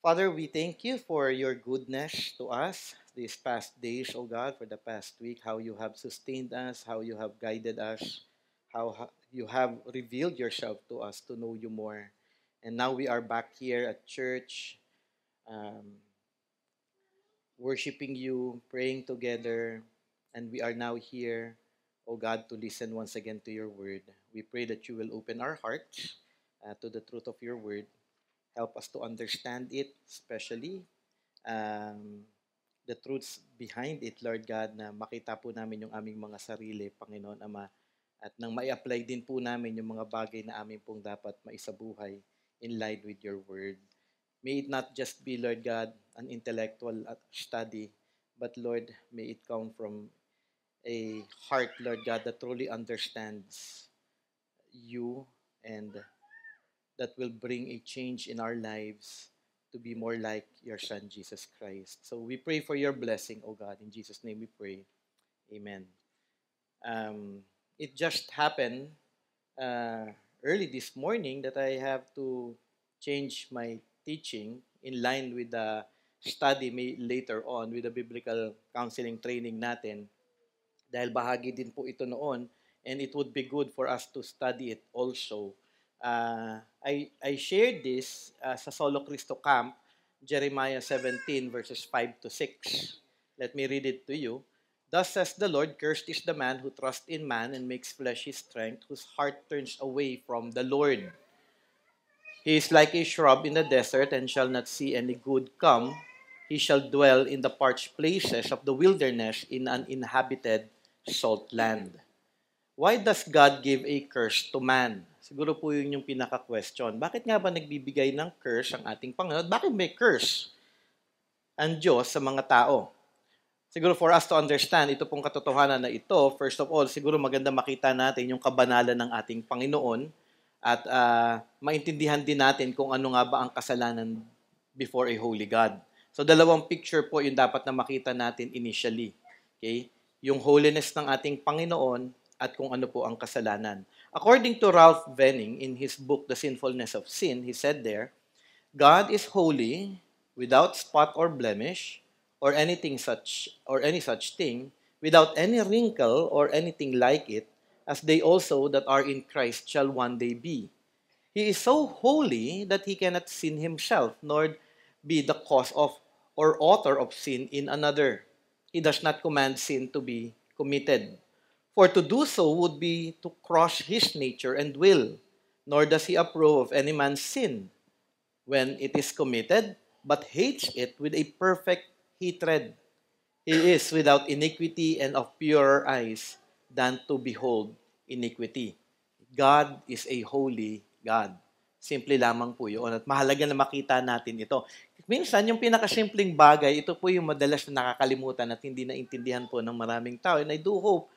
Father, we thank you for your goodness to us these past days, O God, for the past week, how you have sustained us, how you have guided us, you have revealed yourself to us to know you more. And now we are back here at church, um, worshiping you, praying together, and we are now here, O God, to listen once again to your word. We pray that you will open our hearts to the truth of your word. Help us to understand it, especially um, the truths behind it, Lord God, na makita po namin yung aming mga sarili, Panginoon Ama, at nang mai-apply din po namin yung mga bagay na amin pong dapat maisabuhay in line with your word. May it not just be, Lord God, an intellectual study, but Lord, may it come from a heart, Lord God, that truly understands you and that will bring a change in our lives to be more like your Son, Jesus Christ. So we pray for your blessing, O God. In Jesus' name we pray. Amen. It just happened uh, early this morning that I have to change my teaching in line with the study later on with the biblical counseling training natin dahil bahagi din po ito noon and it would be good for us to study it also. I shared this sa Solo Cristo Camp, Jeremiah 17 verses 5 to 6. Let me read it to you. Thus says the Lord, cursed is the man who trusts in man and makes flesh his strength, whose heart turns away from the Lord. He is like a shrub in the desert and shall not see any good come. He shall dwell in the parched places of the wilderness in an inhabited salt land. Why does God give a curse to man? Siguro po yun yung pinaka-question. Bakit nga ba nagbibigay ng curse ang ating Panginoon? Bakit may curse ang Diyos sa mga tao? Siguro for us to understand, ito pong katotohanan na ito, first of all, siguro maganda makita natin yung kabanalan ng ating Panginoon at maintindihan din natin kung ano nga ba ang kasalanan before a holy God. So dalawang picture po yung dapat na makita natin initially. Okay? Yung holiness ng ating Panginoon at kung ano po ang kasalanan. According to Ralph Venning in his book The Sinfulness of Sin, he said there, God is holy, without spot or blemish, or any such thing, without any wrinkle or anything like it, as they also that are in Christ shall one day be. He is so holy that he cannot sin himself, nor be the cause of or author of sin in another. He does not command sin to be committed. For to do so would be to crush his nature and will, nor does he approve of any man's sin when it is committed, but hates it with a perfect hatred. He is without iniquity and of purer eyes than to behold iniquity. God is a holy God. Simple lamang po yun. At mahalaga na makita natin ito. Minsan, yung pinakasimpleng bagay, ito po yung madalas na nakakalimutan at hindi naintindihan po ng maraming tao. And I do hope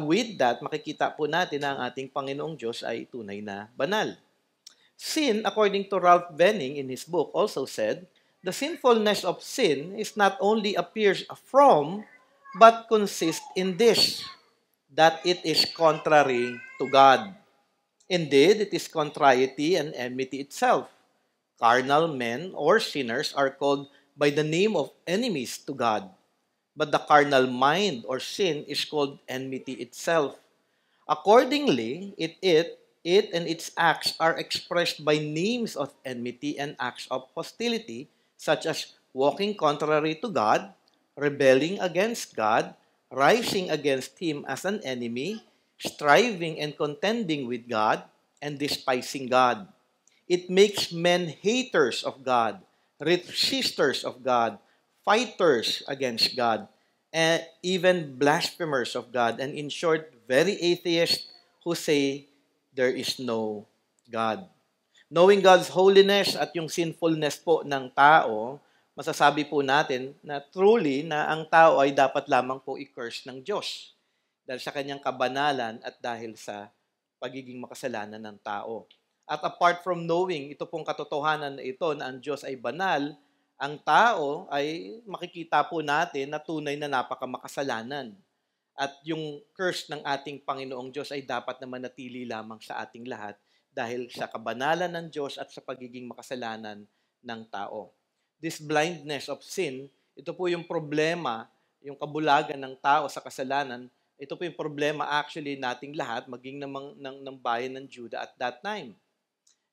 with that, makikita po natin na ang ating Panginoong Diyos ay tunay na banal. Sin, according to Ralph Venning in his book, also said, the sinfulness of sin is not only appears from, but consists in this, that it is contrary to God. Indeed, it is contrariety and enmity itself. Carnal men or sinners are called by the name of enemies to God. But the carnal mind or sin is called enmity itself. Accordingly, it and its acts are expressed by names of enmity and acts of hostility, such as walking contrary to God, rebelling against God, rising against Him as an enemy, striving and contending with God, and despising God. It makes men haters of God, resistors of God, fighters against God, and even blasphemers of God, and in short, very atheists who say there is no God. Knowing God's holiness at yung sinfulness po ng tao, masasabi po natin na truly na ang tao ay dapat lamang po i-curse ng Diyos dahil sa kanyang kabanalan at dahil sa pagiging makasalanan ng tao. At apart from knowing ito pong katotohanan na ito na ang Diyos ay banal, ang tao ay makikita po natin na tunay na napakamakasalanan. At yung curse ng ating Panginoong Diyos ay dapat na manatili lamang sa ating lahat dahil sa kabanalan ng Diyos at sa pagiging makasalanan ng tao. this blindness of sin, ito po yung problema, yung kabulagan ng tao sa kasalanan, ito po yung problema actually nating lahat, maging ng bayan ng Judah at that time.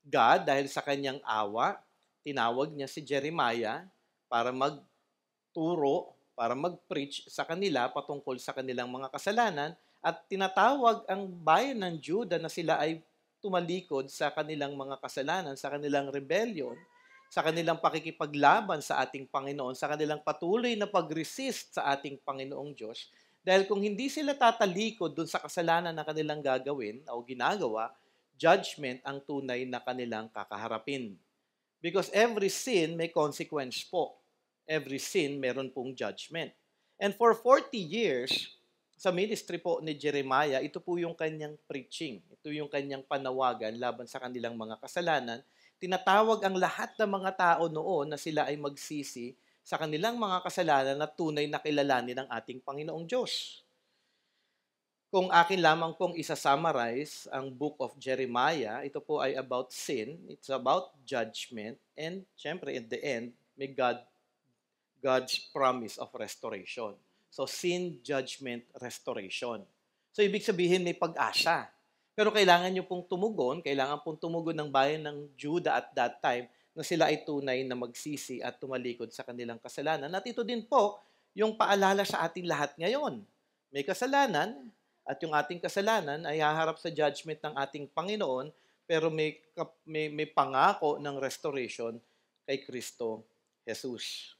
God, dahil sa kanyang awa, tinawag niya si Jeremiah para magturo, para mag-preach sa kanila patungkol sa kanilang mga kasalanan at tinatawag ang bayan ng Judah na sila ay tumalikod sa kanilang mga kasalanan, sa kanilang rebellion, sa kanilang pakikipaglaban sa ating Panginoon, sa kanilang patuloy na pag-resist sa ating Panginoong Diyos. Dahil kung hindi sila tatalikod dun sa kasalanan na kanilang gagawin o ginagawa, judgment ang tunay na kanilang kakaharapin. Because every sin may consequence po. Every sin meron pong judgment. And for 40 years, sa ministry po ni Jeremiah, ito po yung kanyang preaching. Ito yung kanyang panawagan laban sa kanilang mga kasalanan. Tinatawag ang lahat ng mga tao noon na sila ay magsisi sa kanilang mga kasalanan at tunay na kilalanin ng ating Panginoong Diyos. Kung akin lamang pong isa-summarize ang book of Jeremiah, ito po ay about sin, it's about judgment, and syempre in the end, may God's promise of restoration. So sin, judgment, restoration. So ibig sabihin may pag-asa. Pero kailangan nyo pong tumugon, ng bayan ng Judah at that time na sila ay tunay na magsisi at tumalikod sa kanilang kasalanan. At ito din po yung paalala sa ating lahat ngayon. May kasalanan at yung ating kasalanan ay haharap sa judgment ng ating Panginoon pero may pangako ng restoration kay Kristo Jesus.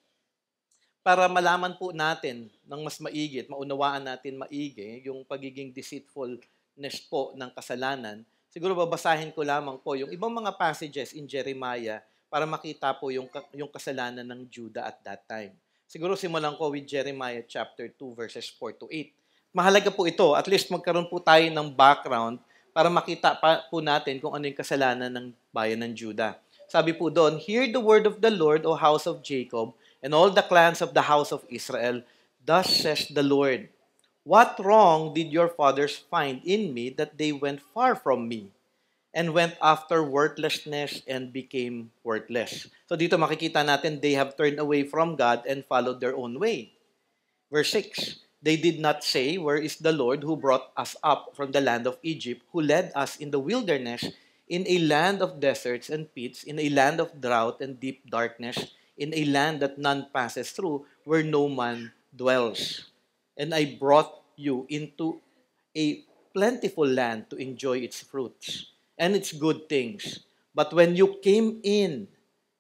Para malaman po natin ng mas maigi at maunawaan natin maigi yung pagiging deceitfulness po ng kasalanan, siguro babasahin ko lamang po yung ibang mga passages in Jeremiah para makita po yung kasalanan ng Judah at that time. Siguro simulan ko with Jeremiah chapter 2 verses 4 to 8. Mahalaga po ito, at least magkaroon po tayo ng background para makita po natin kung ano yung kasalanan ng bayan ng Judah. Sabi po doon, "Hear the word of the Lord, O house of Jacob, and all the clans of the house of Israel. Thus says the Lord, what wrong did your fathers find in me that they went far from me and went after worthlessness and became worthless?" So dito makikita natin, they have turned away from God and followed their own way. Verse 6, "They did not say, where is the Lord who brought us up from the land of Egypt, who led us in the wilderness, in a land of deserts and pits, in a land of drought and deep darkness, in a land that none passes through, where no man dwells. And I brought you into a plentiful land to enjoy its fruits and its good things. But when you came in,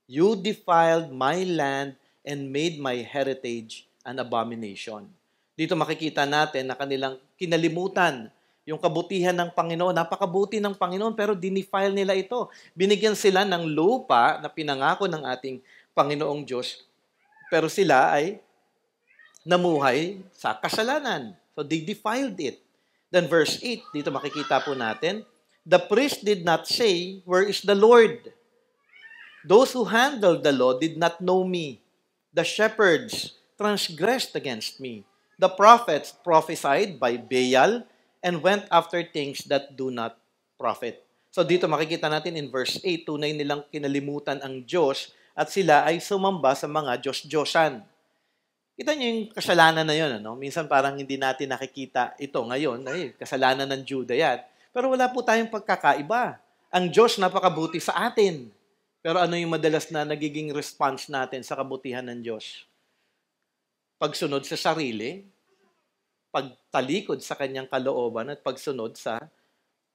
you defiled my land and made my heritage an abomination." Dito makikita natin na kanilang kinalimutan yung kabutihan ng Panginoon. Napakabuti ng Panginoon pero dinefile nila ito. Binigyan sila ng lupa na pinangako ng ating Panginoong Diyos, pero sila ay namuhay sa kasalanan. So they defiled it. Then verse 8, dito makikita po natin, "The priest did not say, where is the Lord? Those who handled the law did not know me. The shepherds transgressed against me. The prophets prophesied by Baal and went after things that do not profit." So dito makikita natin in verse 8, tunay nilang kinalimutan ang Diyos at sila ay sumamba sa mga Diyos-Diyosan. Kita niyo yung kasalanan na yun, ano? Minsan parang hindi natin nakikita ito ngayon. Ay, kasalanan ng Judah yan. Pero wala po tayong pagkakaiba. Ang Diyos napakabuti sa atin. Pero ano yung madalas na nagiging response natin sa kabutihan ng Diyos? Pagsunod sa sarili, pagtalikod sa kanyang kalooban at pagsunod sa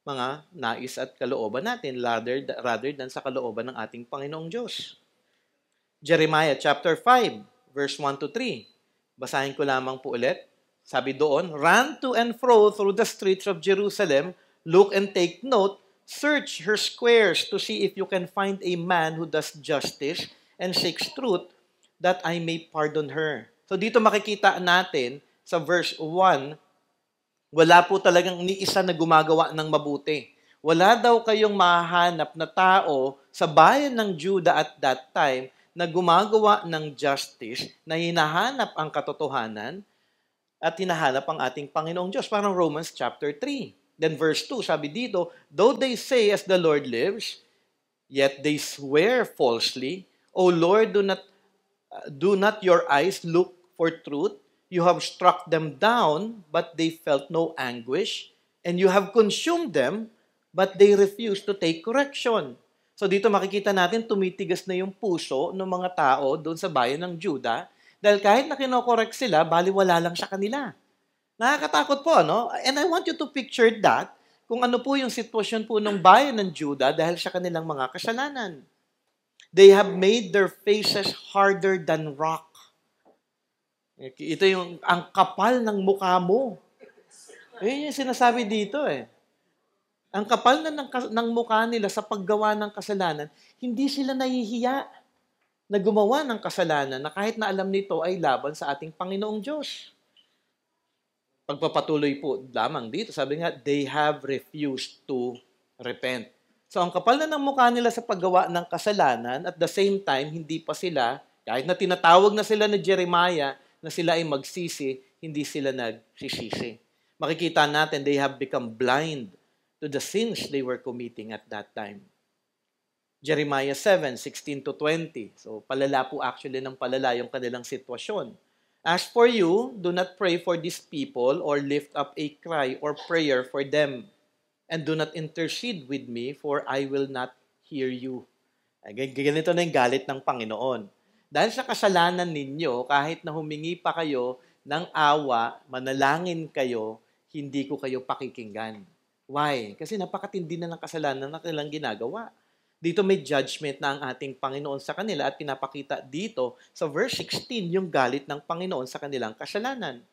mga nais at kalooban natin rather than sa kalooban ng ating Panginoong Diyos. Jeremiah chapter 5, verse 1 to 3. Basahin ko lamang po ulit. Sabi doon, "Run to and fro through the streets of Jerusalem, look and take note, search her squares to see if you can find a man who does justice and seeks truth, that I may pardon her." So dito makikita natin sa verse 1, wala po talagang ni isa na gumagawa ng mabuti. Wala daw kayong mahahanap na tao sa bayan ng Judah at that time na gumagawa ng justice, na hinahanap ang katotohanan at hinahanap ang ating Panginoong Diyos. Parang Romans chapter 3. Then verse 2, sabi dito, "Though they say, as the Lord lives, yet they swear falsely, O Lord, do not Do not your eyes look for truth? You have struck them down, but they felt no anguish. And you have consumed them, but they refused to take correction. So dito makikita natin, tumitigas na yung puso ng mga tao doon sa bayan ng Juda. Dahil kahit na kinokorek sila, baliwala lang sa kanila. Nakakatakot po, no? And I want you to picture that, kung ano po yung sitwasyon po ng bayan ng Juda dahil sa kanilang mga kasalanan. They have made their faces harder than rock. Ito yung, ang kapal ng mukha mo. Yun yung sinasabi dito eh. Ang kapal na ng mukha nila sa paggawa ng kasalanan, hindi sila nahihiya na gumawa ng kasalanan na kahit na alam nito ay laban sa ating Panginoong Diyos. Pagpapatuloy po lamang dito, sabi nga, they have refused to repent. So, ang kapal na ng mukha nila sa paggawa ng kasalanan, at the same time, hindi pa sila, kahit na tinatawag na sila ni Jeremiah, na sila ay magsisi, hindi sila nagsisisi. Makikita natin, they have become blind to the sins they were committing at that time. Jeremiah 7:16-20. So, palala po actually ng palala yung kanilang sitwasyon. As for you, do not pray for these people or lift up a cry or prayer for them. And do not intercede with me, for I will not hear you. Ganito na yung galit ng Panginoon. Dahil sa kasalanan ninyo, kahit na humingi pa kayo ng awa, manalangin kayo, hindi ko kayo pakikinggan. Why? Kasi napakatindi na ng kasalanan na kanilang ginagawa. Dito may judgment na ang ating Panginoon sa kanila at pinapakita dito sa verse 16 yung galit ng Panginoon sa kanilang kasalanan.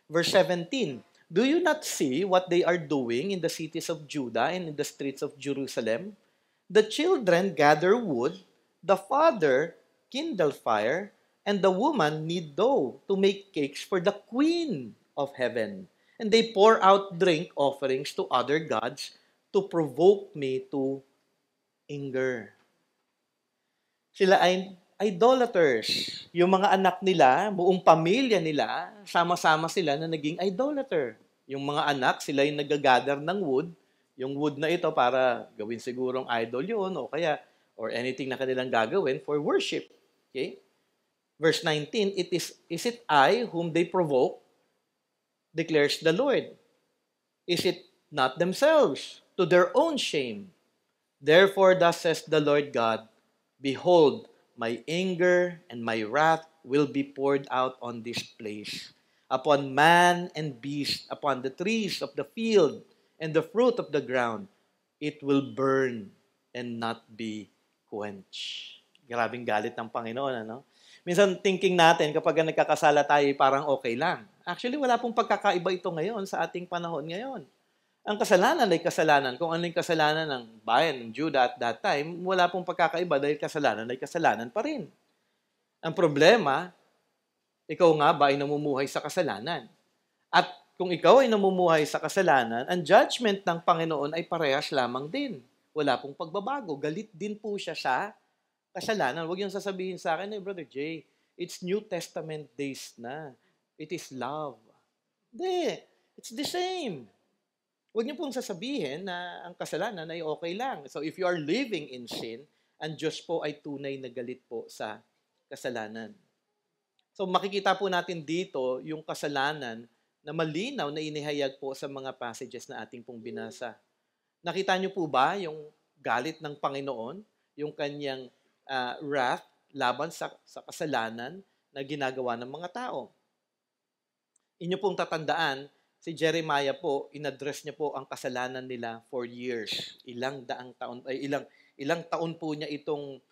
Verse 17, do you not see what they are doing in the cities of Judah and in the streets of Jerusalem? The children gather wood, the father kindle fire, and the woman knead dough to make cakes for the queen of heaven. And they pour out drink offerings to other gods to provoke me to anger. Sila ay idolaters. Yung mga anak nila, buong pamilya nila, sama-sama sila na naging idolater. Yung mga anak, sila yung nagagather ng wood. Yung wood na ito para gawin sigurong idol yun o kaya or anything na kanilang gagawin for worship. Okay? Verse 19, is it I whom they provoke? Declares the Lord. Is it not themselves to their own shame? Therefore, thus says the Lord God, behold, my anger and my wrath will be poured out on this place, upon man and beast, upon the trees of the field and the fruit of the ground. It will burn and not be quenched. Grabing galit ng Panginoon, ano? Minsan thinking natin kapag nagkakasala tayo parang okay lang. Actually, wala pong pagkakaiba ito ngayon sa ating panahon ngayon. Ang kasalanan ay kasalanan. Kung ano yung kasalanan ng bayan ng Judah at that time, wala pong pagkakaiba dahil kasalanan ay kasalanan pa rin. Ang problema, ikaw nga ba ay namumuhay sa kasalanan? At kung ikaw ay namumuhay sa kasalanan, ang judgment ng Panginoon ay parehas lamang din. Wala pong pagbabago. Galit din po siya sa kasalanan. Huwag yung sasabihin sa akin, Brother Jay, it's New Testament days na. It is love. Hindi. It's the same. Huwag niyo pong sasabihin na ang kasalanan ay okay lang. So if you are living in sin, ang Diyos po ay tunay na galit po sa kasalanan. So makikita po natin dito yung kasalanan na malinaw na inihayag po sa mga passages na ating pong binasa. Nakita niyo po ba yung galit ng Panginoon, yung kanyang wrath laban sa kasalanan na ginagawa ng mga tao? Inyo pong tatandaan, si Jeremiah po, inaddress niya po ang kasalanan nila for years. Ilang taon po niya itong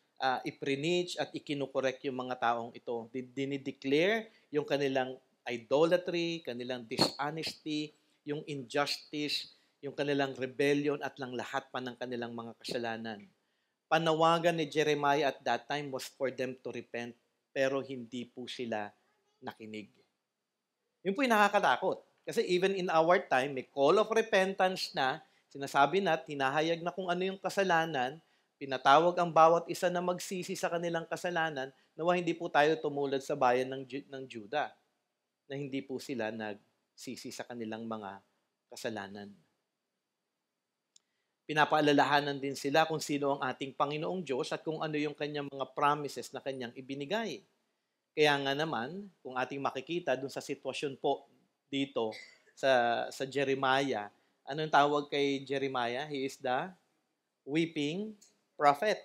i-preach at ikinukorek yung mga taong ito. Dinideclare yung kanilang idolatry, kanilang dishonesty, yung injustice, yung kanilang rebellion at lang lahat pa ng kanilang mga kasalanan. Panawagan ni Jeremiah at that time was for them to repent, pero hindi po sila nakinig. Yun po yung nakakatakot. Kasi even in our time, may call of repentance na, sinasabi na, hinahayag na kung ano yung kasalanan, pinatawag ang bawat isa na magsisi sa kanilang kasalanan, nawa hindi po tayo tumulad sa bayan ng Judah, na hindi po sila nagsisi sa kanilang mga kasalanan. Pinapaalalahanan din sila kung sino ang ating Panginoong Diyos at kung ano yung kanyang mga promises na kanyang ibinigay. Kaya nga naman, kung ating makikita dun sa sitwasyon po dito sa Jeremiah, anong tawag kay Jeremiah? He is the weeping prophet.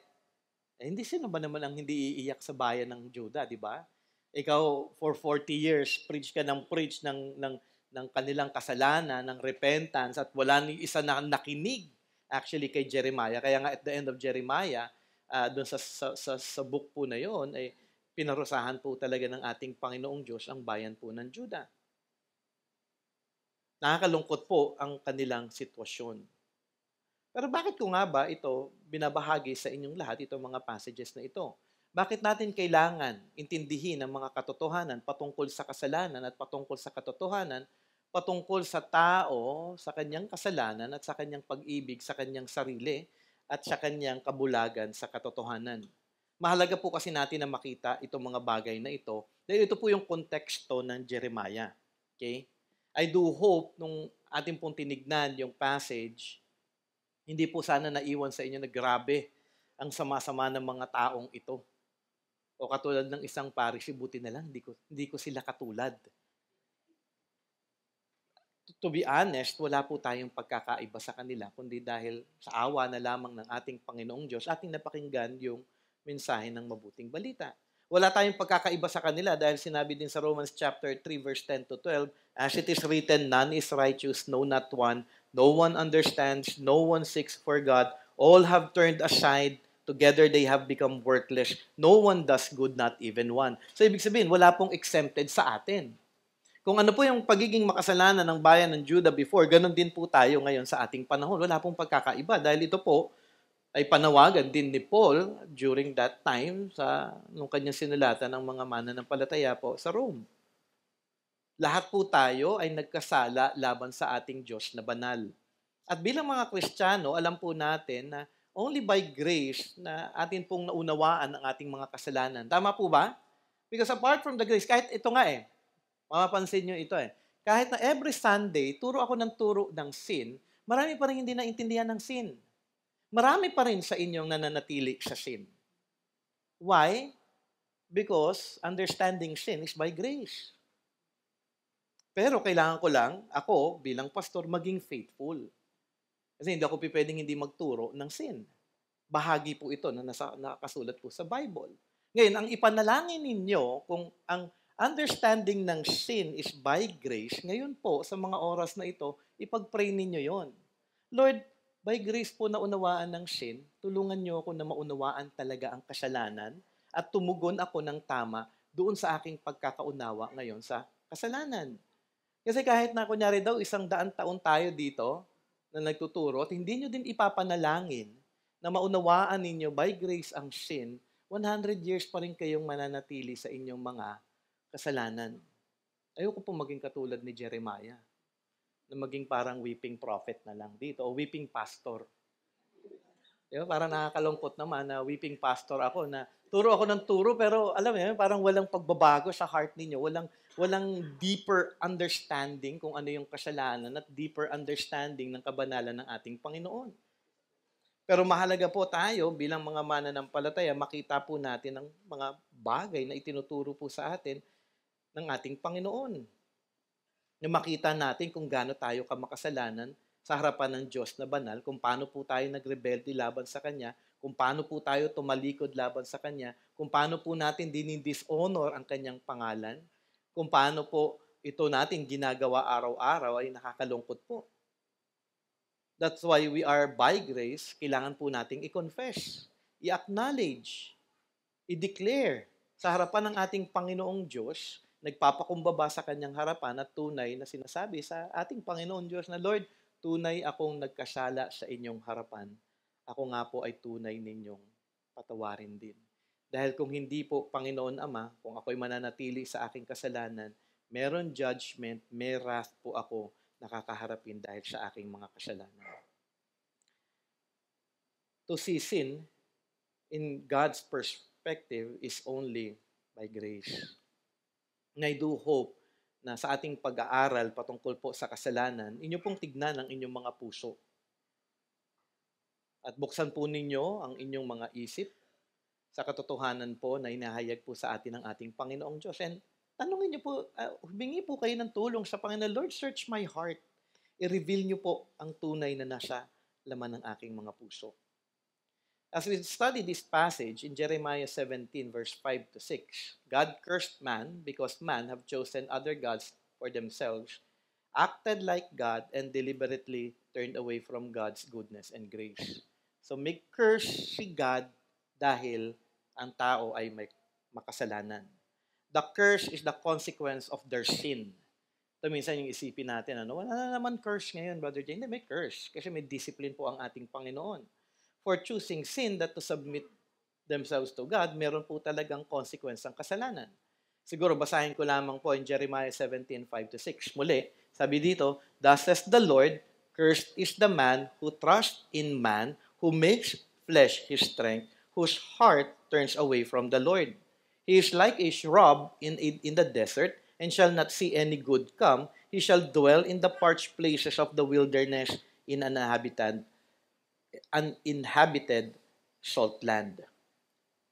Hindi sino ba naman ang hindi iiyak sa bayan ng Juda, di ba? Ikaw, for 40 years, preach ka ng preach ng kanilang kasalanan, ng repentance, at wala ni isa na nakinig actually kay Jeremiah. Kaya nga at the end of Jeremiah, doon sa book po na yon, ay pinarusahan po talaga ng ating Panginoong Diyos ang bayan po ng Juda. Nakakalungkot po ang kanilang sitwasyon. Pero bakit ko nga ba ito binabahagi sa inyong lahat, itong mga passages na ito? Bakit natin kailangan intindihin ang mga katotohanan patungkol sa kasalanan at patungkol sa katotohanan, patungkol sa tao, sa kanyang kasalanan at sa kanyang pag-ibig sa kanyang sarili at sa kanyang kabulagan sa katotohanan? Mahalaga po kasi natin na makita itong mga bagay na ito dahil ito po yung konteksto ng Jeremiah. Okay? I do hope nung ating pong tinignan yung passage, hindi po sana naiwan sa inyo na grabe ang sama-sama ng mga taong ito. O katulad ng isang Pharisee, buti na lang, hindi ko sila katulad. To be honest, wala po tayong pagkakaiba sa kanila, kundi dahil sa awa na lamang ng ating Panginoong Diyos, ating napakinggan yung mensahe ng mabuting balita. Wala tayong pagkakaiba sa kanila dahil sinabi din sa Romans chapter 3 verse 10 to 12, as it is written, none is righteous, no not one, no one understands, no one seeks for God, all have turned aside, together they have become worthless, no one does good, not even one. So ibig sabihin, wala pong exempted sa atin. Kung ano po yung pagiging makasalanan ng bayan ng Judah before, ganun din po tayo ngayon sa ating panahon. Wala pong pagkakaiba dahil ito po ay panawagan din ni Paul during that time nung kanyang sinulatan ng mga mananampalataya po sa Rome. Lahat po tayo ay nagkasala laban sa ating Diyos na banal. At bilang mga Kristiyano, alam po natin na only by grace na atin pong naunawaan ang ating mga kasalanan. Tama po ba? Because apart from the grace, kahit ito nga mapapansin nyo ito kahit na every Sunday, turo ako ng turo ng sin, marami pa rin hindi naintindihan ng sin. Marami pa rin sa inyong nananatili sa sin. Why? Because understanding sin is by grace. Pero kailangan ko lang, ako bilang pastor, maging faithful. Kasi hindi ako pwedeng hindi magturo ng sin. Bahagi po ito na nakasulat po sa Bible. Ngayon, ang ipanalangin ninyo, kung ang understanding ng sin is by grace, ngayon po, sa mga oras na ito, ipag-pray ninyo yon. Lord, by grace po naunawaan ng sin, tulungan niyo ako na maunawaan talaga ang kasalanan at tumugon ako ng tama doon sa aking pagkakaunawa ngayon sa kasalanan. Kasi kahit na kunyari daw 100 taon tayo dito na nagtuturo at hindi nyo din ipapanalangin na maunawaan ninyo by grace ang sin, 100 years pa rin kayong mananatili sa inyong mga kasalanan. Ayoko po maging katulad ni Jeremiah na maging parang weeping prophet na lang dito o weeping pastor. Diba? Parang nakakalungkot naman na weeping pastor ako na turo ako ng turo pero alam mo parang walang pagbabago sa heart ninyo, walang deeper understanding kung ano yung kasalanan at deeper understanding ng kabanalan ng ating Panginoon. Pero mahalaga po tayo bilang mga mananampalataya, makita po natin ang mga bagay na itinuturo po sa atin ng ating Panginoon. Na makita natin kung gaano tayo kamakasalanan sa harapan ng Diyos na banal, kung paano po tayo nagrebelde laban sa Kanya, kung paano po tayo tumalikod laban sa Kanya, kung paano po natin dinidishonor ang Kanyang pangalan, kung paano po ito natin ginagawa araw-araw ay nakakalungkot po. That's why we are by grace, kailangan po nating i-confess, i-acknowledge, i-declare sa harapan ng ating Panginoong Diyos, nagpapakumbaba sa kanyang harapan at tunay na sinasabi sa ating Panginoon Diyos na, Lord, tunay akong nagkasala sa inyong harapan. Ako nga po ay tunay ninyong patawarin din. Dahil kung hindi po, Panginoon Ama, kung ako'y mananatili sa aking kasalanan, meron judgment, may wrath po ako nakakaharapin dahil sa aking mga kasalanan. To see sin in God's perspective is only by grace. And I do hope na sa ating pag-aaral patungkol po sa kasalanan, inyo pong tignan ang inyong mga puso. At buksan po ninyo ang inyong mga isip sa katotohanan po na inahayag po sa atin ng ating Panginoong Diyos. And tanungin niyo po, humingi po kayo ng tulong sa Panginoon, Lord, search my heart. I-reveal niyo po ang tunay na nasa laman ng aking mga puso. As we study this passage in Jeremiah 17, verse 5 to 6, God cursed man because man have chosen other gods for themselves, acted like God, and deliberately turned away from God's goodness and grace. So may curse si God dahil ang tao ay may makasalanan. The curse is the consequence of their sin. Ito minsan yung isipin natin, wala na naman curse ngayon, Brother Jay. Hindi, may curse. Kasi may discipline po ang ating Panginoon. For choosing sin that to submit themselves to God, meron po talagang consequence ang kasalanan. Siguro basahin ko lamang po in Jeremiah 17, 5 to 6. Muli, sabi dito, Thus says the Lord, cursed is the man who trusts in man, who makes flesh his strength, whose heart turns away from the Lord. He is like a shrub in the desert, and shall not see any good come. He shall dwell in the parched places of the wilderness in an uninhabited salt land.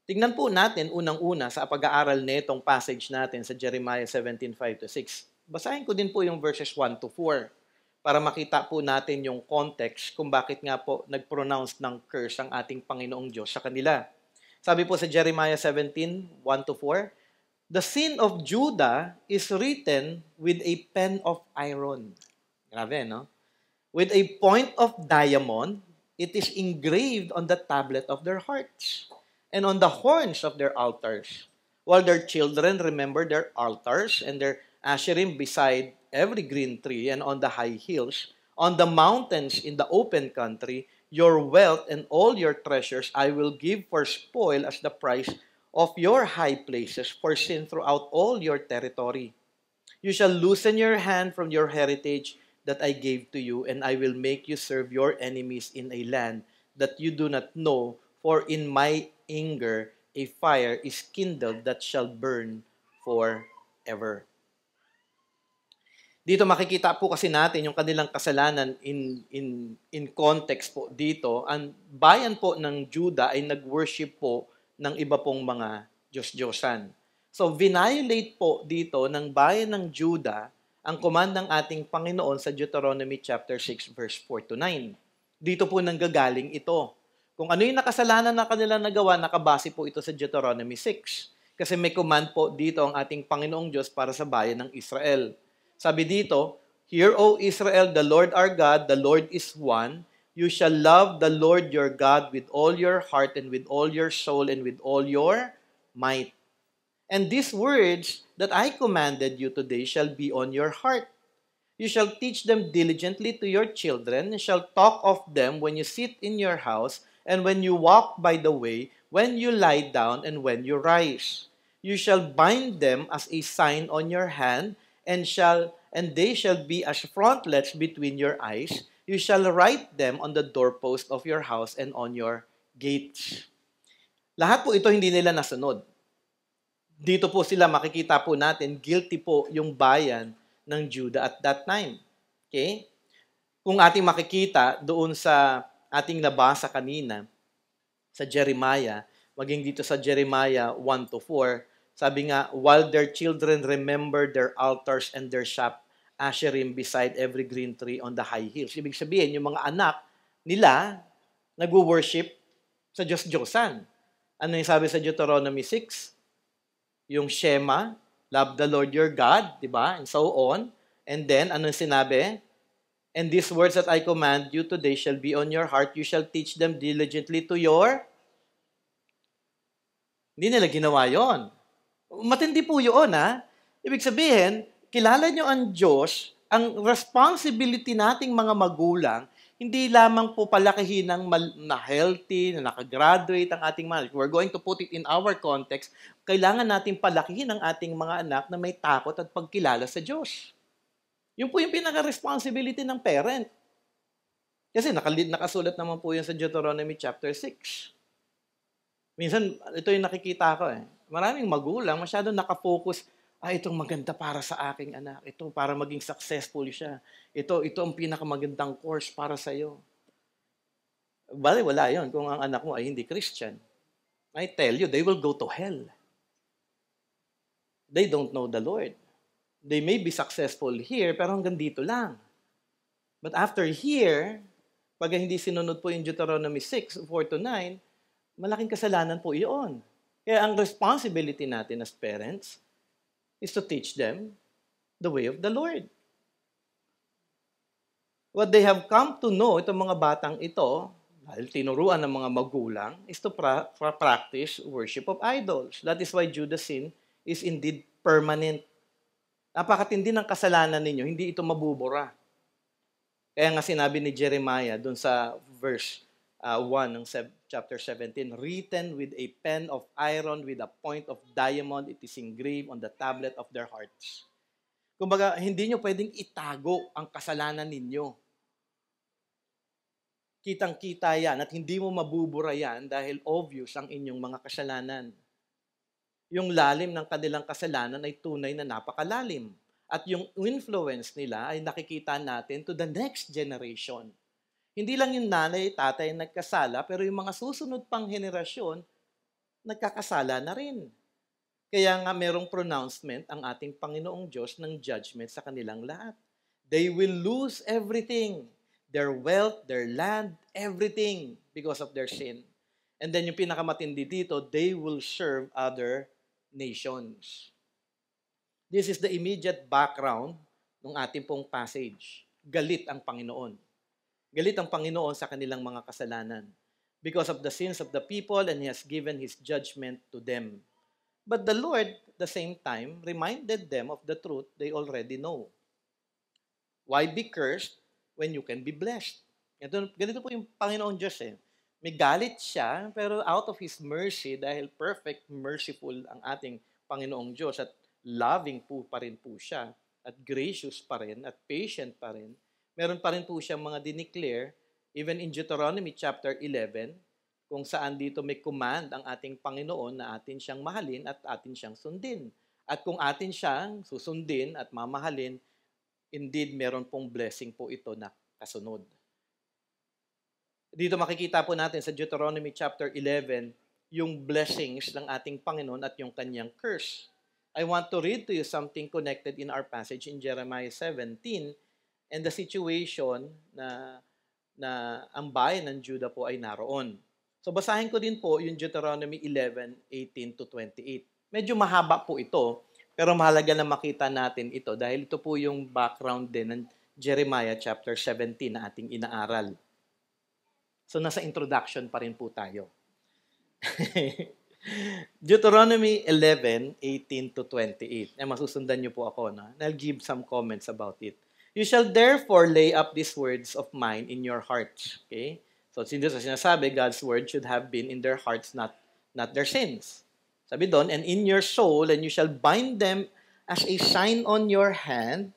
Tingnan po natin unang-una sa pag-aaral nitong passage natin sa Jeremiah 17:5 to 6. Basahin ko din po yung verses 1 to 4 para makita po natin yung context kung bakit nga po nag-pronounce ng curse ang ating Panginoong Diyos sa kanila. Sabi po sa Jeremiah 17:1 to 4, The sin of Judah is written with a pen of iron. Grabe, no? With a point of diamond, it is engraved on the tablet of their hearts and on the horns of their altars. While their children remember their altars and their asherim beside every green tree and on the high hills, on the mountains in the open country, your wealth and all your treasures I will give for spoil as the price of your high places for sin throughout all your territory. You shall loosen your hand from your heritage that I gave to you, and I will make you serve your enemies in a land that you do not know, for in my anger a fire is kindled that shall burn forever. Dito makikita po kasi natin yung kanilang kasalanan in context po dito. Ang bayan po ng Judah ay nag-worship po ng iba pong mga Diyos-Diyosan. So, violate po dito ng bayan ng Judah ang command ng ating Panginoon sa Deuteronomy chapter 6 verse 4 to 9. Dito po nanggagaling ito. Kung ano yung nakasalanan na kanilang nagawa, nakabase po ito sa Deuteronomy 6. Kasi may command po dito ang ating Panginoong Diyos para sa bayan ng Israel. Sabi dito, Hear, O Israel, the Lord our God, the Lord is one. You shall love the Lord your God with all your heart and with all your soul and with all your might. And these words that I commanded you today shall be on your heart. You shall teach them diligently to your children, and shall talk of them when you sit in your house, and when you walk by the way, when you lie down, and when you rise. You shall bind them as a sign on your hand, and they shall be as frontlets between your eyes. You shall write them on the doorpost of your house and on your gates. Lahat po ito hindi nila nasunod. Dito po sila, makikita po natin, guilty po yung bayan ng Judah at that time. Okay? Kung ating makikita doon sa ating nabasa kanina, sa Jeremiah, maging dito sa Jeremiah 1 to 4, sabi nga, while their children remember their altars and their asherim beside every green tree on the high hills. Ibig sabihin, yung mga anak nila, nag-worship sa Diyos-Diyosan. Ano yung sabi sa Deuteronomy 6? Yung Shema, love the Lord your God, di ba? And so on. And then, anong sinabi? And these words that I command you today shall be on your heart. You shall teach them diligently to your... Hindi nila ginawa yon. Matindi po yun, ha? Ibig sabihin, kilala nyo ang Diyos, ang responsibility nating mga magulang, hindi lamang po palakihin ng na healthy, na nakagraduate ang ating mga anak. We're going to put it in our context. Kailangan natin palakihin ang ating mga anak na may takot at pagkilala sa Diyos. Yun po yung pinaka-responsibility ng parent. Kasi nakasulat naman po yun sa Deuteronomy chapter 6. Minsan, ito yung nakikita ko eh. Maraming magulang, masyadong nakafocus, itong maganda para sa aking anak. Ito para maging successful siya. Ito ang pinakamagandang course para sa iyo. Bale, wala yon kung ang anak mo ay hindi Christian. I tell you, they will go to hell. They don't know the Lord. They may be successful here, pero hanggang dito lang. But after here, pag hindi sinunod po yung Deuteronomy 6, 4-9, malaking kasalanan po iyon. Kaya ang responsibility natin as parents is to teach them the way of the Lord. What they have come to know, itong mga batang ito, dahil tinuruan ng mga magulang, is to practice worship of idols. That is why Judah's sin is indeed permanent. Napakatindi ng kasalanan ninyo, hindi ito mabubura. Kaya nga sinabi ni Jeremiah dun sa verse 1 ng chapter 17, written with a pen of iron with a point of diamond, it is engraved on the tablet of their hearts. Kumbaga, hindi nyo pwedeng itago ang kasalanan ninyo. Kitang-kita yan at hindi mo mabubura yan dahil obvious ang inyong mga kasalanan. Yung lalim ng kanilang kasalanan ay tunay na napakalalim. At yung influence nila ay nakikita natin to the next generation. Hindi lang yung nanay, tatay nagkasala, pero yung mga susunod pang henerasyon, nagkakasala na rin. Kaya nga merong pronouncement ang ating Panginoong Diyos ng judgment sa kanilang lahat. They will lose everything. Their wealth, their land, everything because of their sin. And then yung pinakamatindi dito, they will serve other nations. This is the immediate background ng ating pong passage. Galit ang Panginoon. Galit ang Panginoon sa kanilang mga kasalanan because of the sins of the people, and He has given His judgment to them. But the Lord, at the same time, reminded them of the truth they already know. Why be cursed when you can be blessed? Ganito po yung Panginoon Diyos eh. May galit siya, pero out of His mercy, dahil perfect, merciful ang ating Panginoong Diyos at loving po pa rin po siya at gracious pa rin at patient pa rin, meron pa rin po siyang mga dineclare, even in Deuteronomy chapter 11, kung saan dito may command ang ating Panginoon na atin siyang mahalin at atin siyang sundin. At kung atin siyang susundin at mamahalin, indeed meron pong blessing po ito na kasunod. Dito makikita po natin sa Deuteronomy chapter 11 yung blessings ng ating Panginoon at yung kanyang curse. I want to read to you something connected in our passage in Jeremiah 17 and the situation na ang bayan ng Judah po ay naroon. So basahin ko din po yung Deuteronomy 11:18-28. Medyo mahaba po ito, pero mahalaga na makita natin ito dahil ito po yung background din ng Jeremiah chapter 17 na ating inaaral. So nasa introduction pa rin po tayo. Deuteronomy 11:18-28. Masusundan niyo po ako, no? I'll give some comments about it. You shall therefore lay up these words of mine in your hearts. Okay? So, sinasabi, God's word should have been in their hearts, not their sins. Sabi doon, and in your soul, and you shall bind them as a sign on your hand,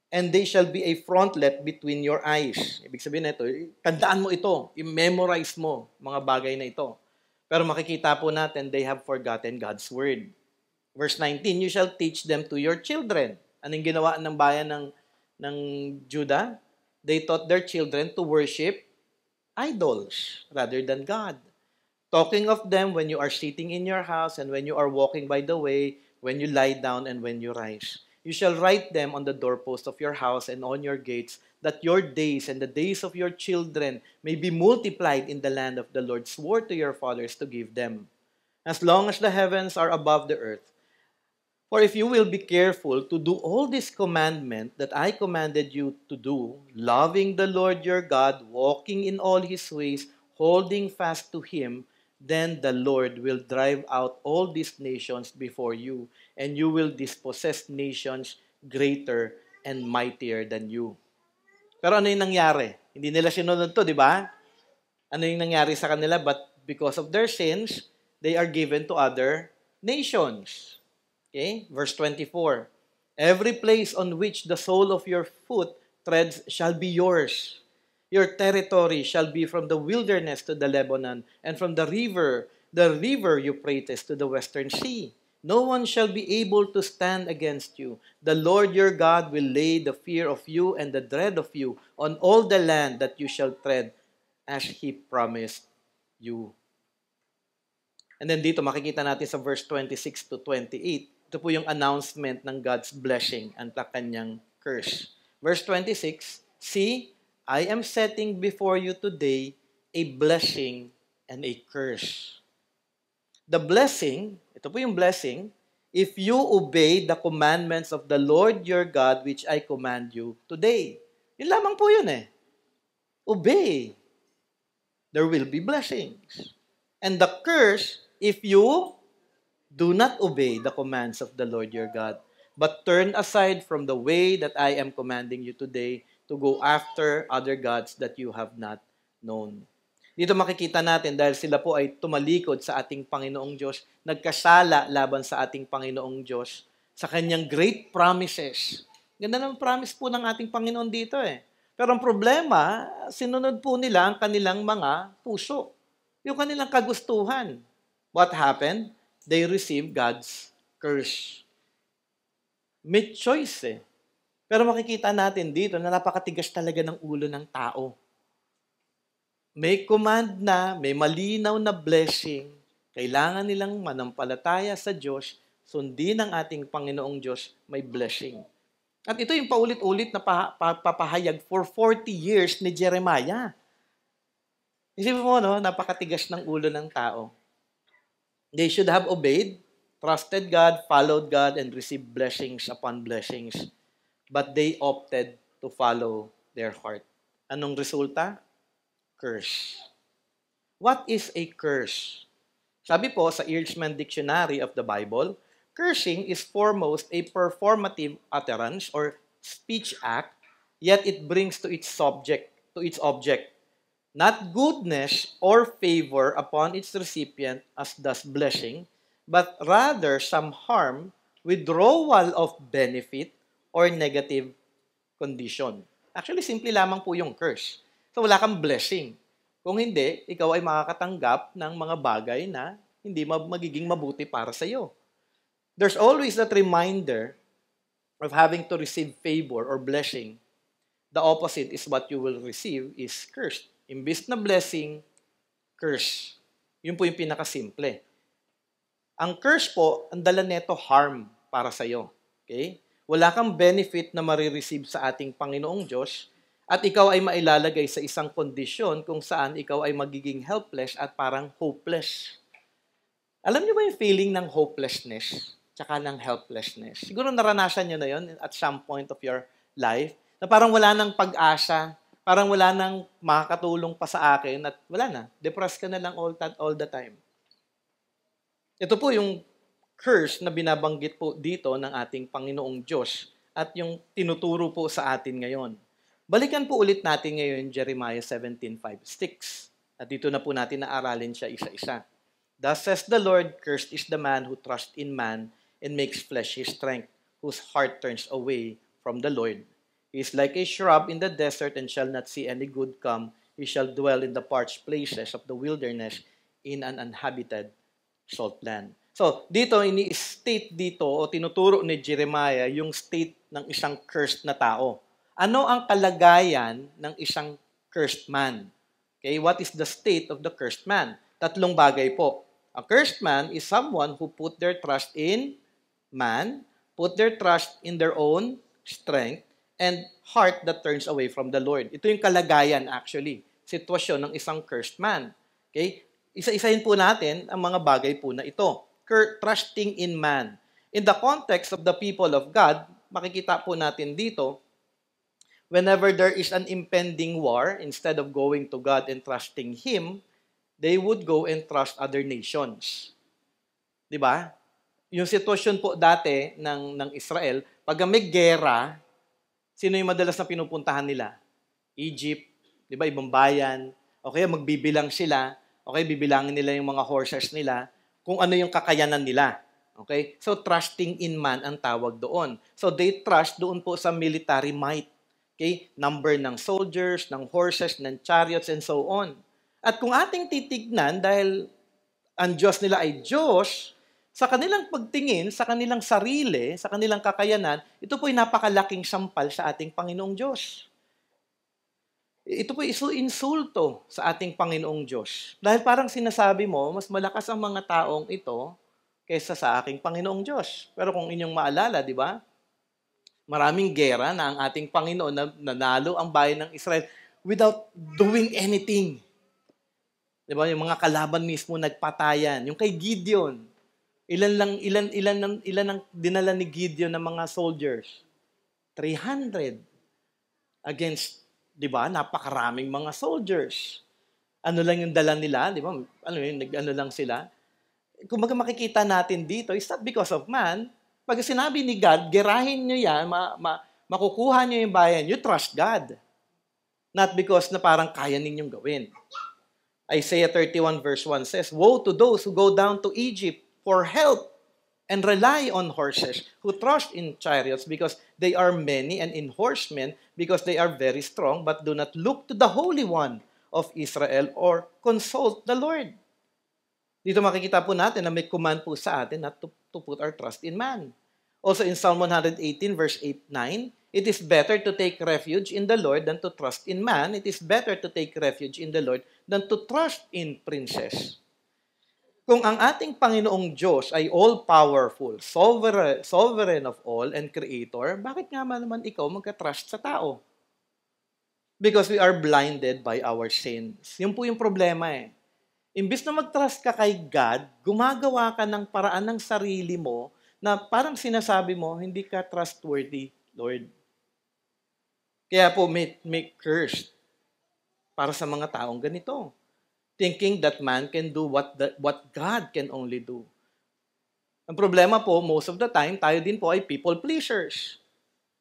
and they shall be a frontlet between your eyes. Ibig sabihin na ito, tandaan mo ito, i-memorize mo mga bagay na ito. Pero makikita po natin, they have forgotten God's word. Verse 19, you shall teach them to your children. Anong ginawa ng bayan ng Judah? They taught their children to worship idols rather than God. Talking of them when you are sitting in your house and when you are walking by the way, when you lie down and when you rise. You shall write them on the doorpost of your house and on your gates, that your days and the days of your children may be multiplied in the land of the Lord swore to your fathers to give them, as long as the heavens are above the earth. For if you will be careful to do all this commandment that I commanded you to do, loving the Lord your God, walking in all His ways, holding fast to Him, then the Lord will drive out all these nations before you, and you will dispossess nations greater and mightier than you. Pero ano yung nangyari? Hindi nila sinunod to, di ba? Ano yung nangyari sa kanila? But because of their sins, they are given to other nations. Okay? Verse 24. Every place on which the sole of your foot treads shall be yours. Your territory shall be from the wilderness to the Lebanon, and from the river Euphrates to the western sea. No one shall be able to stand against you. The Lord your God will lay the fear of you and the dread of you on all the land that you shall tread, as He promised you. And then dito makikita natin sa verse 26 to 28, ito po yung announcement ng God's blessing at ang kanyang curse. Verse 26, "See, I am setting before you today a blessing and a curse. The blessing, ito po yung blessing, if you obey the commandments of the Lord your God which I command you today." Yun lamang po yun eh. Obey. There will be blessings. And the curse, if you do not obey the commands of the Lord your God, but turn aside from the way that I am commanding you today to go after other gods that you have not known. Dito makikita natin dahil sila po ay tumalikod sa ating Panginoong Diyos, nagkasala laban sa ating Panginoong Diyos, sa kanyang great promises. Ganda ng promise po ng ating Panginoon dito eh. Pero ang problema, sinunod po nila ang kanilang mga puso. Yung kanilang kagustuhan. What happened? They received God's curse. May choice eh. Pero makikita natin dito na napakatigas talaga ng ulo ng tao. May command na, may malinaw na blessing. Kailangan nilang manampalataya sa Diyos, sundin ang ating Panginoong Diyos, may blessing. At ito yung paulit-ulit na papahayag for 40 years ni Jeremiah. Isipin mo, no? Napakatigas ng ulo ng tao. They should have obeyed, trusted God, followed God, and received blessings upon blessings. But they opted to follow their heart. Anong resulta? Curse. What is a curse? Sabi po sa Eastman Dictionary of the Bible, cursing is foremost a performative utterance or speech act, yet it brings to its object not goodness or favor upon its recipient as does blessing, but rather some harm, withdrawal of benefit, or negative condition. Actually, simple lamang po yung curse. So, wala kang blessing. Kung hindi, ikaw ay makakatanggap ng mga bagay na hindi magiging mabuti para sa iyo. There's always that reminder of having to receive favor or blessing. The opposite is what you will receive is cursed. Imbis na blessing, curse. Yun po yung pinakasimple. Ang curse po, ang dala neto harm para sa iyo. Okay? Wala kang benefit na marireceive sa ating Panginoong Diyos at ikaw ay mailalagay sa isang kondisyon kung saan ikaw ay magiging helpless at parang hopeless. Alam niyo ba yung feeling ng hopelessness tsaka ng helplessness? Siguro naranasan niyo na yon at some point of your life na parang wala nang pag-asa, parang wala nang makakatulong pa sa akin at wala na. Depressed ka na lang all the time. Ito po yung curse na binabanggit po dito ng ating Panginoong Diyos at yung tinuturo po sa atin ngayon. Balikan po ulit natin ngayon Jeremiah 17:5-6. At dito na po natin naaralin siya isa-isa. "Thus says the Lord, cursed is the man who trusts in man and makes flesh his strength, whose heart turns away from the Lord. He is like a shrub in the desert and shall not see any good come. He shall dwell in the parched places of the wilderness in an uninhabited salt land." So, dito, ini-state dito o tinuturo ni Jeremiah yung state ng isang cursed na tao. Ano ang kalagayan ng isang cursed man? Okay, what is the state of the cursed man? Tatlong bagay po. A cursed man is someone who put their trust in man, put their trust in their own strength, and heart that turns away from the Lord. Ito yung kalagayan actually, sitwasyon ng isang cursed man. Okay? Isa-isahin po natin ang mga bagay po na ito. Trusting in man. In the context of the people of God, makikita po natin dito, whenever there is an impending war, instead of going to God and trusting Him, they would go and trust other nations. Di ba? Yung sitwasyon po dati ng Israel, pag may gera, sino yung madalas na pinupuntahan nila? Egypt, di ba? Ibang bayan. Okay, magbibilang sila. Okay, bibilangin nila yung mga horses nila kung ano yung kakayanan nila. Okay? So, trusting in man ang tawag doon. So, they trust doon po sa military might. Okay? Number ng soldiers, ng horses, ng chariots, and so on. At kung ating titignan, dahil ang Diyos nila ay Diyos, sa kanilang pagtingin, sa kanilang sarili, sa kanilang kakayanan, ito po'y napakalaking sampal sa ating Panginoong Diyos. Ito po insulto sa ating Panginoong Diyos. Dahil parang sinasabi mo, mas malakas ang mga taong ito kaysa sa aking Panginoong Diyos. Pero kung inyong maalala, di ba? Maraming gera na ang ating Panginoon na nanalo ang bayan ng Israel without doing anything. Di ba? Yung mga kalaban mismo nagpatayan. Yung kay Gideon, ilan ang dinala ni Gideon ng mga soldiers? 300 against, di ba, napakaraming mga soldiers. Ano lang yung dala nila, di ba? Ano yun, nag-ano lang sila. Kung makikita natin dito, it's not because of man. Pag sinabi ni God, gerahin nyo yan, makukuha nyo yung bayan, you trust God. Not because na parang kaya ninyong gawin. Isaiah 31 verse 1 says, "Woe to those who go down to Egypt for help and rely on horses, who trust in chariots because they are many, and in horsemen because they are very strong, but do not look to the Holy One of Israel or consult the Lord." Dito makikita po natin na may command po sa atin not to put our trust in man. Also in Psalm 118 verse 8-9, "It is better to take refuge in the Lord than to trust in man. It is better to take refuge in the Lord than to trust in princes." Kung ang ating Panginoong Diyos ay all-powerful, sovereign of all, and creator, bakit nga naman ikaw magka-trust sa tao? Because we are blinded by our sins. Yun po yung problema eh. Imbis na mag-trust ka kay God, gumagawa ka ng paraan ng sarili mo na parang sinasabi mo, hindi ka trustworthy, Lord. Kaya po may curse para sa mga taong ganito. Thinking that man can do what God can only do. Ang problema po, most of the time, tayo din po ay people pleasers.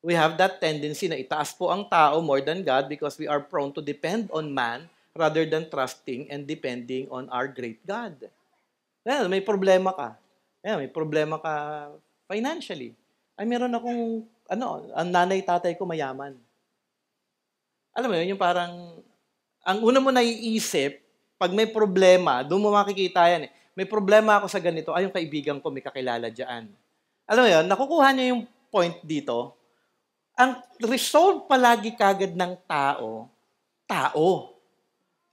We have that tendency na itaas po ang tao more than God because we are prone to depend on man rather than trusting and depending on our great God. Well, may problema ka. May problema ka financially. Ay, meron akong, ang nanay-tatay ko mayaman. Alam mo yun, yung parang, ang una mo naiisip, pag may problema, doon mo makikita yan eh. May problema ako sa ganito, yung kaibigan ko may kakilala dyan. Alam mo yun, nakukuha niya yung point dito. Ang resolve palagi kagad ng tao.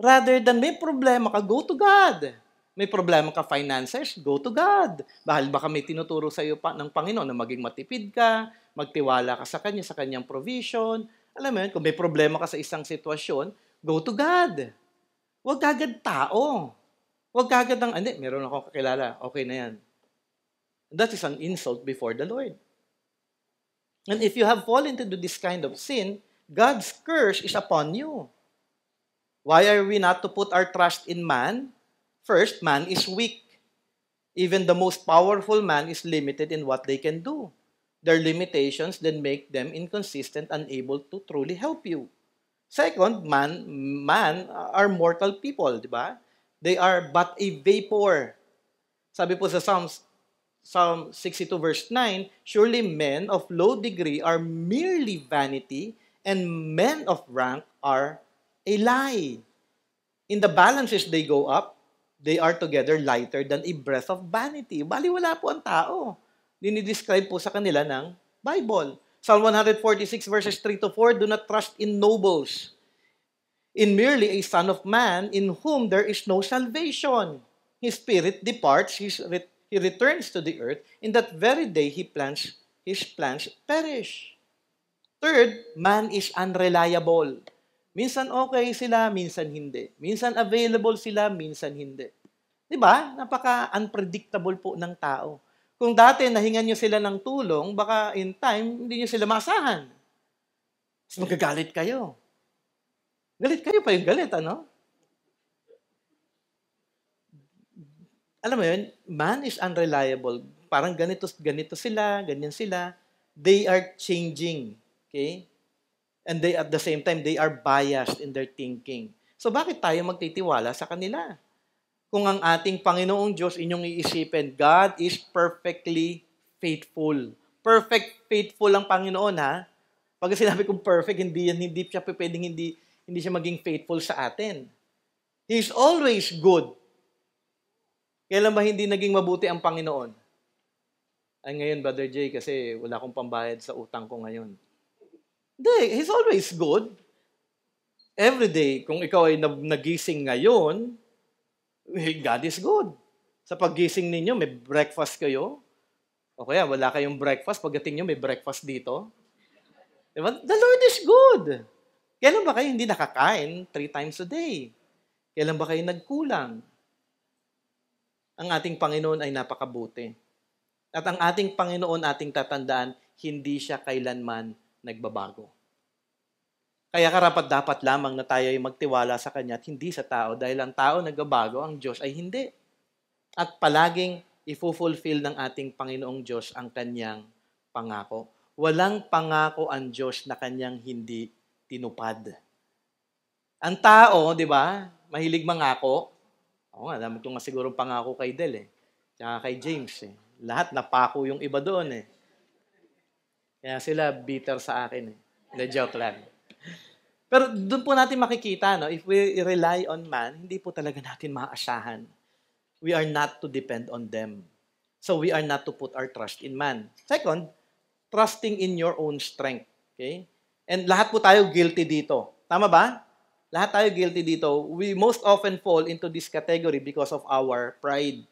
Rather than may problema ka, go to God. May problema ka finances, go to God. Dahil baka may tinuturo sa iyo pa ng Panginoon na maging matipid ka, magtiwala ka sa Kanya, sa Kanyang provision. Alam mo yun, kung may problema ka sa isang sitwasyon, go to God. Huwag kagad tao. Huwag kagad ng, meron akong kakilala. Okay na yan. That is an insult before the Lord. And if you have fallen into this kind of sin, God's curse is upon you. Why are we not to put our trust in man? First, man is weak. Even the most powerful man is limited in what they can do. Their limitations then make them inconsistent, unable to truly help you. Second, man are mortal people, di ba? They are but a vapor. Sabi po sa Psalm 62 verse 9, "Surely men of low degree are merely vanity, and men of rank are a lie. In the balances they go up, they are together lighter than a breath of vanity." Baliwala po ang tao. Dinidescribe po sa kanila ng Bible. Psalm 146 verses 3-4, "Do not trust in nobles, in merely a son of man, in whom there is no salvation. His spirit departs, he returns to the earth. In that very day his plans perish." Third, man is unreliable. Minsan okay sila, minsan hindi. Minsan available sila, minsan hindi. Di ba? Napaka-unpredictable po ng tao. Kung dati nahingan nyo sila ng tulong, baka in time, hindi nyo sila maasahan. Tapos magagalit kayo. Galit kayo pa yung galit, ano? Alam mo yun, man is unreliable. Parang ganito sila, ganyan sila. They are changing. Okay? And they, at the same time, they are biased in their thinking. So bakit tayo magtitiwala sa kanila? Kung ang ating Panginoong Diyos, inyong iisipin, God is perfectly faithful. Perfect faithful ang Panginoon, ha? Pag sinabi kong perfect, hindi siya pwedeng hindi siya maging faithful sa atin. He is always good. Kailan ba hindi naging mabuti ang Panginoon? Ay ngayon, Brother Jay, kasi wala akong pambayad sa utang ko ngayon. Hindi, He's always good. Every day, kung ikaw ay nagising ngayon, God is good. Sa paggising ninyo, may breakfast kayo. O kaya, wala kayong breakfast. Pagdating nyo, may breakfast dito. Diba? The Lord is good. Kailan ba kayo hindi nakakain 3 times a day? Kailan ba kayo nagkulang? Ang ating Panginoon ay napakabuti. At ang ating Panginoon, ating tatandaan, hindi siya kailanman nagbabago. Kaya karapat-dapat lamang na tayo ay magtiwala sa Kanya at hindi sa tao dahil ang tao nagbabago, ang Diyos ay hindi. At palaging ifulfill ng ating Panginoong Diyos ang Kanyang pangako. Walang pangako ang Diyos na Kanyang hindi tinupad. Ang tao, di ba, mahilig mangako. Oo nga, dami ko nga siguro pangako kay Del tsaka kay James Lahat napako yung iba doon Kaya sila bitter sa akin The joke lang. Pero doon po natin makikita, no, if we rely on man, hindi po talaga natin maaasahan. We are not to depend on them. So we are not to put our trust in man. Second, trusting in your own strength. Okay? And lahat po tayo guilty dito. Tama ba? Lahat tayo guilty dito. We most often fall into this category because of our pride.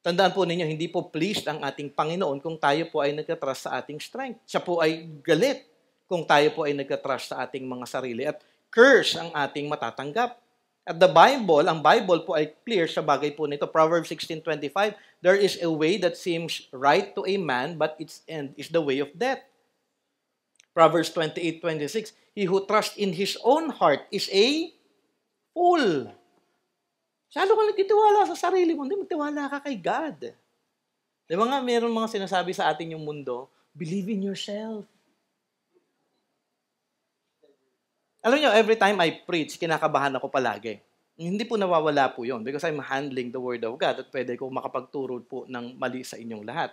Tandaan po ninyo, hindi po pleased ang ating Panginoon kung tayo po ay nagka-trust sa ating strength. Siya po ay galit kung tayo po ay nagka-trust sa ating mga sarili at curse ang ating matatanggap. At ang Bible po ay clear sa bagay po nito. Proverbs 16:25, there is a way that seems right to a man, but its end is the way of death. Proverbs 28:26, he who trusts in his own heart is a fool. Salo ka nagtitiwala sa sarili mo, hindi magtiwala ka kay God. Di ba nga, meron mga sinasabi sa atin yung mundo, believe in yourself. Alam niyo, every time I preach, kinakabahan ako palagi. Hindi po nawawala po yun because I'm handling the Word of God at pwede ko makapagturo po ng mali sa inyong lahat.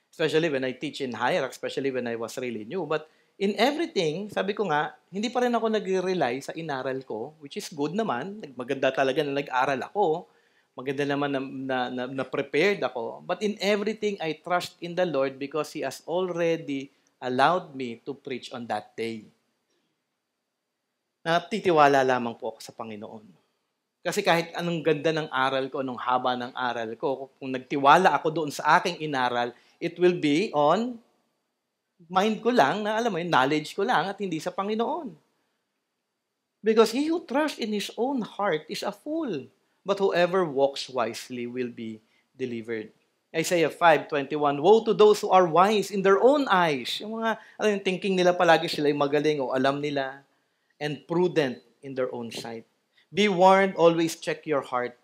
Especially when I teach in Hierarch, especially when I was really new. But in everything, sabi ko nga, hindi pa rin ako nag-rely sa inaral ko, which is good naman. Maganda talaga na nag-aral ako. Maganda naman na prepared ako. But in everything, I trust in the Lord because He has already allowed me to preach on that day. Natitiwala lamang po ako sa Panginoon. Kasi kahit anong ganda ng aral ko, anong haba ng aral ko, kung nagtiwala ako doon sa aking inaral, it will be on mind ko lang, na alam mo yun, knowledge ko lang at hindi sa Panginoon. Because he who trusts in his own heart is a fool, but whoever walks wisely will be delivered. Isaiah 5:21, woe to those who are wise in their own eyes. Yung mga, thinking nila palagi sila yung magaling o alam nila, and prudent in their own sight. Be warned, always check your heart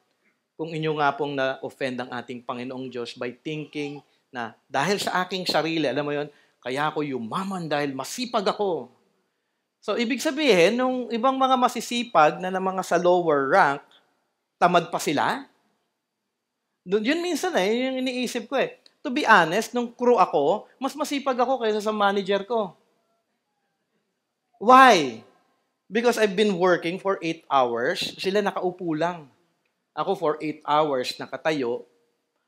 kung inyo nga pong na-offend ang ating Panginoong Diyos by thinking na dahil sa aking sarili, alam mo yon, kaya ako yumaman dahil masipag ako. So, ibig sabihin, nung ibang mga masisipag na mga sa lower rank, tamad pa sila? Yun minsan yung iniisip ko To be honest, nung crew ako, mas masipag ako kaysa sa manager ko. Why? Because I've been working for 8 hours, sila nakaupo lang. Ako for 8 hours nakatayo.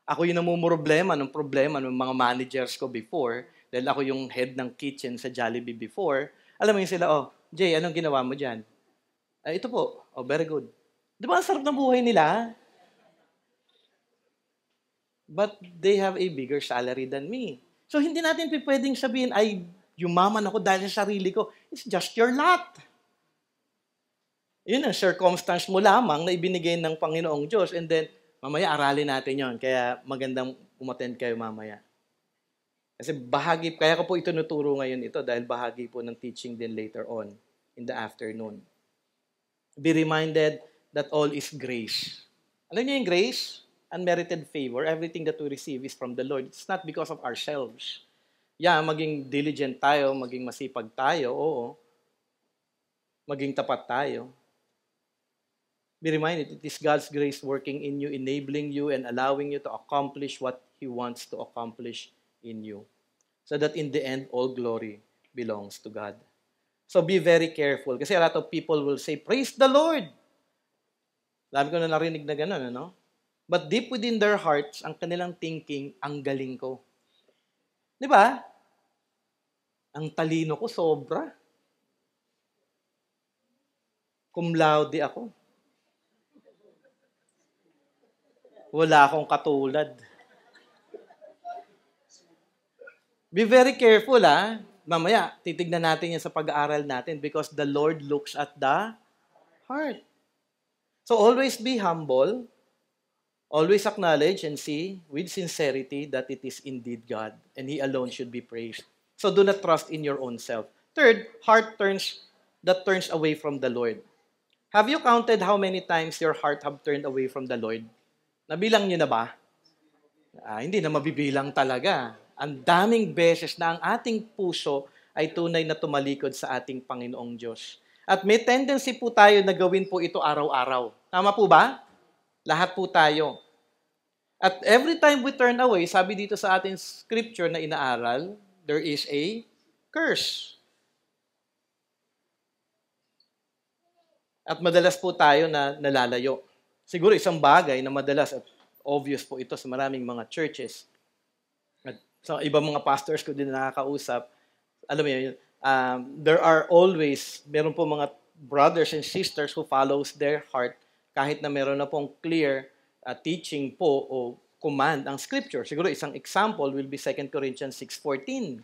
Ako yung namumroblema ng problema ng mga managers ko before, dahil ako yung head ng kitchen sa Jollibee before. Alam mo yung sila, Jay, anong ginawa mo dyan? Ito po. Very good. Di ba ang sarap ng buhay nila? But they have a bigger salary than me. So hindi natin pwedeng sabihin, yumaman ako dahil sa sarili ko. It's just your lot. Yun ang circumstance mo lamang na ibinigay ng Panginoong Diyos and then mamaya aralin natin yon. Kaya magandang umattend kayo mamaya. Kasi kaya ko po itinuturo ngayon ito dahil bahagi po ng teaching din later on in the afternoon. Be reminded that all is grace. Alam niyo yung grace? Unmerited favor. Everything that we receive is from the Lord. It's not because of ourselves. Maging diligent tayo, maging masipag tayo, oo. Maging tapat tayo. Be reminded, it is God's grace working in you, enabling you, and allowing you to accomplish what He wants to accomplish in you. So that in the end, all glory belongs to God. So be very careful. Kasi a lot of people will say, praise the Lord. Dami ko na narinig na gano'n, ano? But deep within their hearts, ang kanilang thinking, ang galing ko. Di ba? Ang talino ko sobra. Cum laude ako. Wala akong katulad. Be very careful, Mamaya, titignan natin yan sa pag-aaral natin because the Lord looks at the heart. So always be humble. Always acknowledge and see with sincerity that it is indeed God and He alone should be praised. So do not trust in your own self. Third, heart that turns away from the Lord. Have you counted how many times your heart have turned away from the Lord? Nabilang niyo na ba? Hindi na mabibilang talaga. Ang daming beses na ang ating puso ay tunay na tumalikod sa ating Panginoong Diyos. At may tendency po tayo na gawin po ito araw-araw. Tama po ba? Lahat po tayo. At every time we turn away, sabi dito sa ating scripture na inaaral, there is a curse. At madalas po tayo na nalalayo. Siguro isang bagay na madalas at obvious po ito sa maraming mga churches. At sa ibang mga pastors ko din nakakausap, alam mo yun, meron po mga brothers and sisters who follows their heart kahit na meron na pong clear teaching po o command ang scripture. Siguro isang example will be 2 Corinthians 6:14.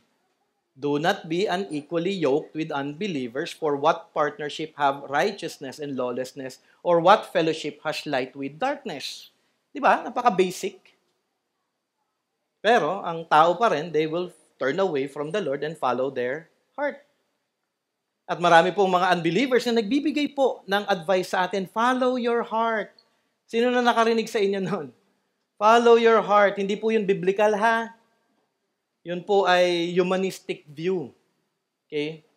Do not be unequally yoked with unbelievers, for what partnership have righteousness and lawlessness, or what fellowship has light with darkness? Di ba? Napaka-basic. Pero ang tao pa rin, they will turn away from the Lord and follow their heart. At marami pong mga unbelievers na nagbibigay po ng advice sa atin, follow your heart. Sino na nakarinig sa inyo noon? Follow your heart. Hindi po yun biblical, ha? Yun po ay humanistic view. Okay?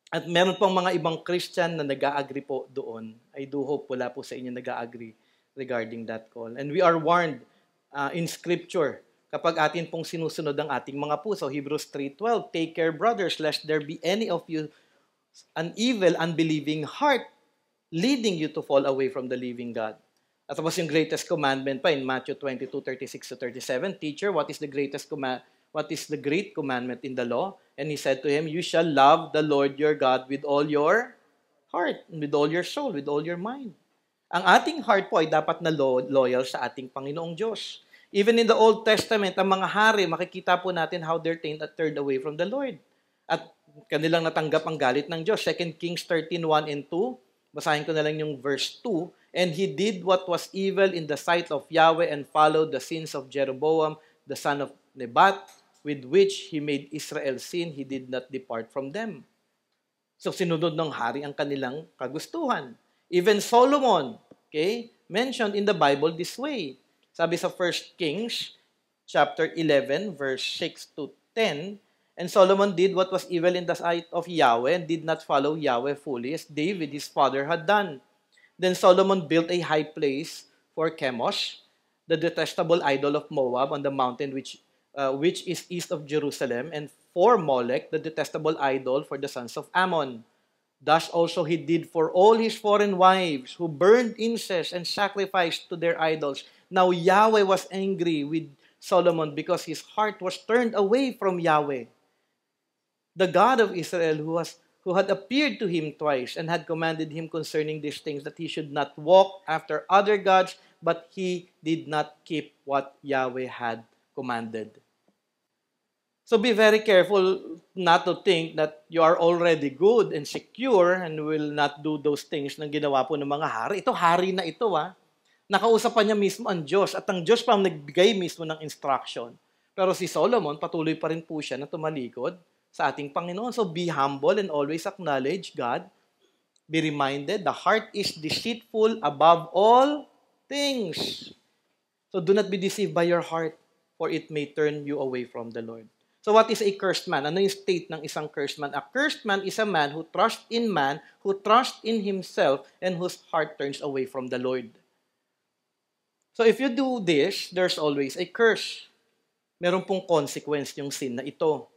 At meron pong mga ibang Christian na nag-a-agree po doon. I do hope wala po sa inyo nag-a-agree regarding that call. And we are warned in Scripture kapag atin pong sinusunod ang ating mga puso. Hebrews 3:12, take care, brothers, lest there be any of you an evil, unbelieving heart leading you to fall away from the living God. At tapos yung greatest commandment pa in Matthew 22:36-37, Teacher, what is the great commandment in the law? And he said to him, you shall love the Lord your God with all your heart, with all your soul, with all your mind. Ang ating heart po ay dapat na loyal sa ating Panginoong Diyos. Even in the Old Testament, ang mga hari, makikita po natin how they're turned away from the Lord. At kanilang natanggap ang galit ng Diyos. 2 Kings 13:1 and 2. Basahin ko na lang yung verse 2. And he did what was evil in the sight of Yahweh and followed the sins of Jeroboam, the son of Nebat, with which he made Israel sin. He did not depart from them. So sinunod ng hari ang kanilang kagustuhan. Even Solomon, mentioned in the Bible this way. Sabi sa 1 Kings chapter 11 verse 6 to 10, and Solomon did what was evil in the sight of Yahweh and did not follow Yahweh fully as David his father had done. Then Solomon built a high place for Chemosh, the detestable idol of Moab on the mountain which is east of Jerusalem, and for Molech, the detestable idol for the sons of Ammon. Thus also he did for all his foreign wives who burned incense and sacrificed to their idols. Now Yahweh was angry with Solomon because his heart was turned away from Yahweh, the God of Israel, who had appeared to him twice and had commanded him concerning these things, that he should not walk after other gods, but he did not keep what Yahweh had commanded. So be very careful not to think that you are already good and secure and will not do those things na ginawa po ng mga hari. Ito, hari na ito, Nakausap pa niya mismo ang Diyos at ang Diyos pa ang nagbigay mismo ng instruction. Pero si Solomon, patuloy pa rin po siya na tumalikod sa ating Panginoon. So be humble and always acknowledge God. Be reminded, the heart is deceitful above all things. So do not be deceived by your heart, for it may turn you away from the Lord. So what is a cursed man? Ano yung state ng isang cursed man? A cursed man is a man, who trusts in himself, and whose heart turns away from the Lord. So if you do this, there's always a curse. Meron pong consequence yung sin na ito.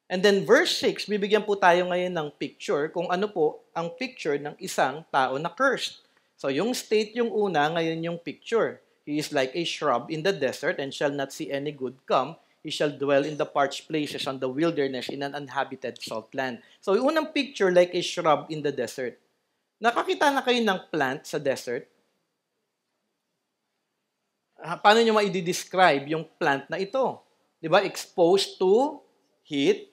And then verse 6, bibigyan po tayo ngayon ng picture kung ano po ang picture ng isang tao na cursed. So yung state yung una, ngayon yung picture. He is like a shrub in the desert and shall not see any good come. He shall dwell in the parched places on the wilderness in an uninhabited salt land. So yung unang picture, like a shrub in the desert. Nakakita na kayo ng plant sa desert? Paano nyo ma-describe yung plant na ito? Di ba? Exposed to heat,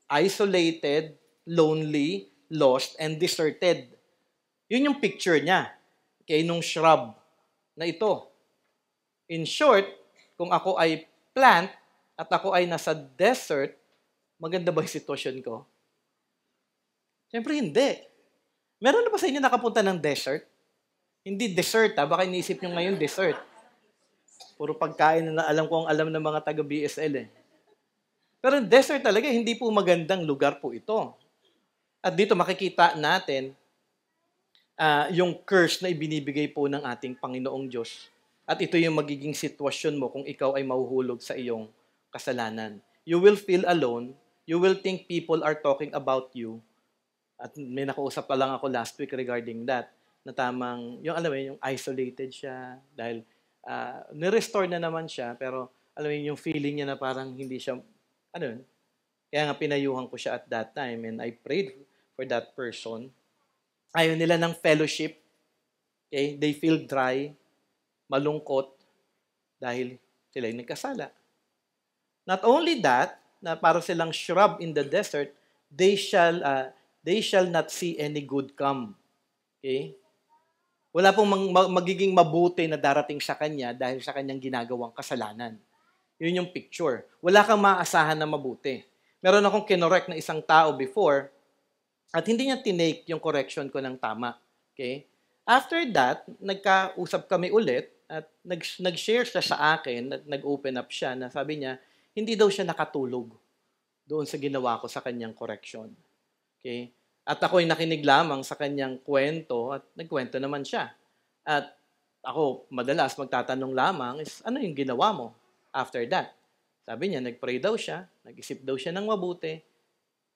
isolated, lonely, lost, and deserted. Yun yung picture niya. Okay, nung shrub na ito. In short, kung ako ay plant at ako ay nasa desert, maganda ba yung sitwasyon ko? Siyempre hindi. Meron na ba sa inyo nakapunta ng desert? Hindi desert baka iniisip nyo ngayon desert. Puro pagkain na alam ko ang alam ng mga taga-BSL Pero desert talaga, hindi po magandang lugar po ito. At dito makikita natin yung curse na ibinibigay po ng ating Panginoong Diyos. At ito yung magiging sitwasyon mo kung ikaw ay mahuhulog sa iyong kasalanan. You will feel alone. You will think people are talking about you. At may nakausap pa lang ako last week regarding that, na tamang, yung alam mo, yung isolated siya, dahil nirestore na naman siya, pero alam mo yung feeling niya na parang hindi siya, kaya nga pinayuhan ko siya at that time, and I prayed for that person. Ayaw nila ng fellowship. Okay? They feel dry, malungkot, dahil sila yung nagkasala. Not only that, na para silang shrub in the desert, they shall not see any good come. Okay? Wala pong magiging mabuti na darating sa kanya dahil sa kanyang ginagawang kasalanan. Yun yung picture. Wala kang maaasahan na mabuti. Meron akong kinorek na isang tao before at hindi niya tinake yung correction ko ng tama. Okay? After that, nagkausap kami ulit at nag-share siya sa akin at nag-open up siya na sabi niya, hindi daw siya nakatulog doon sa ginawa ko sa kanyang correction. Okay? At ako'y nakinig lamang sa kanyang kwento at nagkwento naman siya. At ako, madalas magtatanong lamang is, ano yung ginawa mo after that? Sabi niya, nag-pray daw siya, nag-isip daw siya ng mabuti,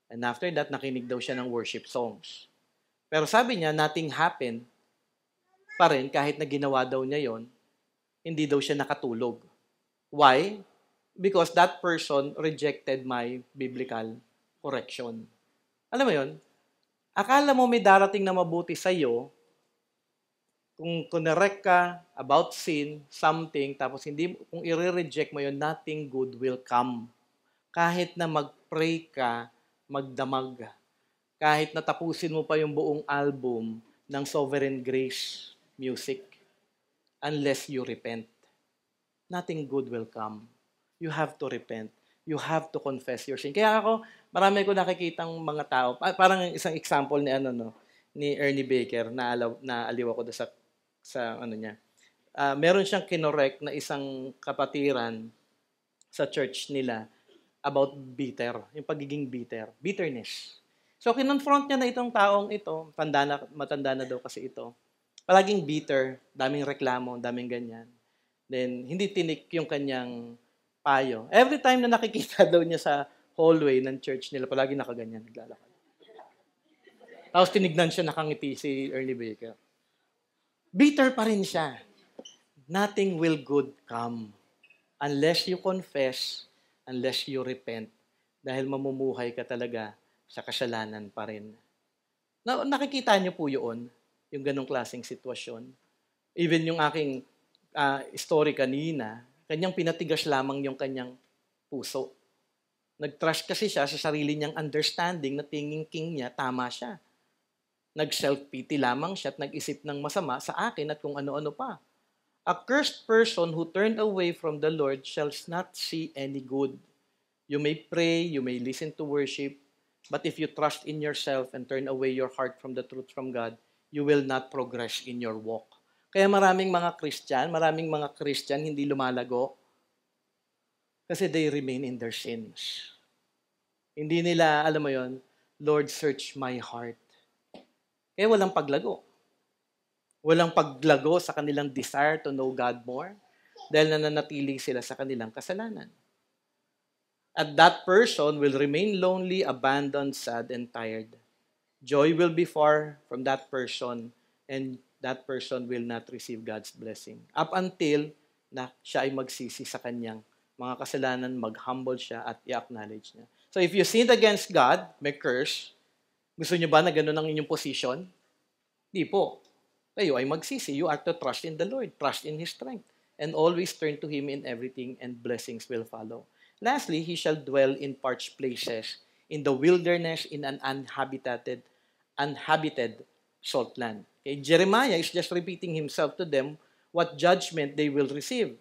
and after that, nakinig daw siya ng worship songs. Pero sabi niya, nothing happened pa rin kahit na ginawa daw niya yon, hindi daw siya nakatulog. Why? Because that person rejected my biblical correction. Alam mo yon? Akala mo may darating na mabuti sa iyo kung kunorek ka about sin, something, tapos kung i-reject mo yon, nothing good will come. Kahit na mag-pray ka, magdamag, kahit na tapusin mo pa yung buong album ng Sovereign Grace music, unless you repent, nothing good will come. You have to repent. You have to confess your sin. Kaya marami ko nakikitang mga tao, parang isang example ni Ernie Baker, naaliw ako sa niya. Meron siyang kinorek na isang kapatiran sa church nila about yung pagiging bitterness. So, kinonfront niya na itong taong ito, matanda na daw kasi ito. Palaging bitter, daming reklamo, daming ganyan. Then, hindi tinik yung kanyang payo. Every time na nakikita daw niya sa hallway ng church nila, palagi nakaganyan, naglalakad. Tapos tinignan siya, nakangiti si Ernie Baker. Bitter pa rin siya. Nothing will good come unless you confess, unless you repent, dahil mamumuhay ka talaga sa kasalanan pa rin. Nakikita niyo po yun, yung ganong klaseng sitwasyon. Even yung aking story kanina, kanyang pinatigas lamang yung kanyang puso. Nag-trust kasi siya sa sarili niyang understanding na thinking niya, tama siya. Nag-self-pity lamang siya at nag-isip ng masama sa akin at kung ano-ano pa. A cursed person who turned away from the Lord shall not see any good. You may pray, you may listen to worship, but if you trust in yourself and turn away your heart from the truth from God, you will not progress in your walk. Kaya maraming mga Christian hindi lumalago kasi they remain in their sins. Hindi nila, alam mo yon, Lord, search my heart. Kaya walang paglago. Walang paglago sa kanilang desire to know God more dahil nananatili sila sa kanilang kasalanan. At that person will remain lonely, abandoned, sad, and tired. Joy will be far from that person, and that person will not receive God's blessing. Up until na siya ay magsisi sa kanyang mga kasalanan, mag-humble siya at i-acknowledge niya. So if you sinned against God, may curse. Gusto niyo ba na gano'n ang inyong position? Di po. Kayo ay magsisi. You are to trust in the Lord, trust in His strength, and always turn to Him in everything, and blessings will follow. Lastly, he shall dwell in parched places, in the wilderness, in an unhabited salt land. Okay? Jeremiah is just repeating himself to them what judgment they will receive.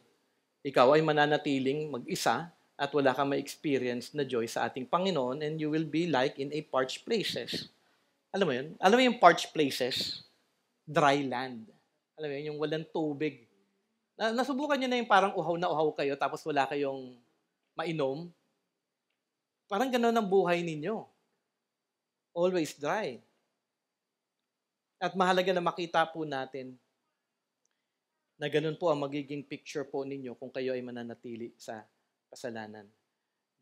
Ikaw ay mananatiling mag-isa at wala kang ma-experience na joy sa ating Panginoon, and you will be like in a parched places. Alam mo yun? Alam mo yung parched places? Dry land. Alam mo yun? Yung walang tubig. Nasubukan nyo na yung parang uhaw na uhaw kayo tapos wala kayong mainom? Parang gano'n ang buhay ninyo. Always dry. At mahalaga na makita po natin na gano'n po ang magiging picture po ninyo kung kayo ay mananatili sa kasalanan.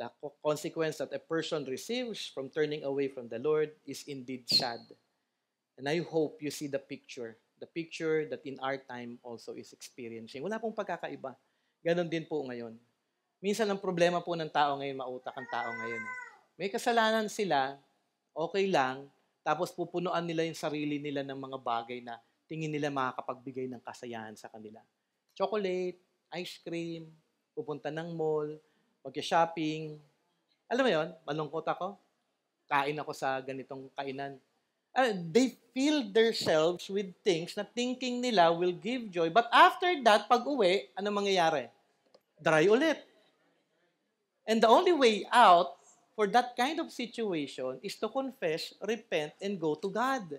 The consequence that a person receives from turning away from the Lord is indeed sad. And I hope you see the picture that in our time also is experiencing. Wala pong pagkakaiba. Ganon din po ngayon. Minsan ang problema po ng tao ngayon, mautak ang tao ngayon. May kasalanan sila, okay lang, tapos pupunuan nila yung sarili nila ng mga bagay na tingin nila makakapagbigay ng kasayahan sa kanila. Chocolate, ice cream, pupunta ng mall, mag-shopping. Alam mo yon, malungkot ako. Kain ako sa ganitong kainan. They fill themselves with things na thinking nila will give joy. But after that, pag uwi, ano mangyayari? Dry ulit. And the only way out for that kind of situation is to confess, repent, and go to God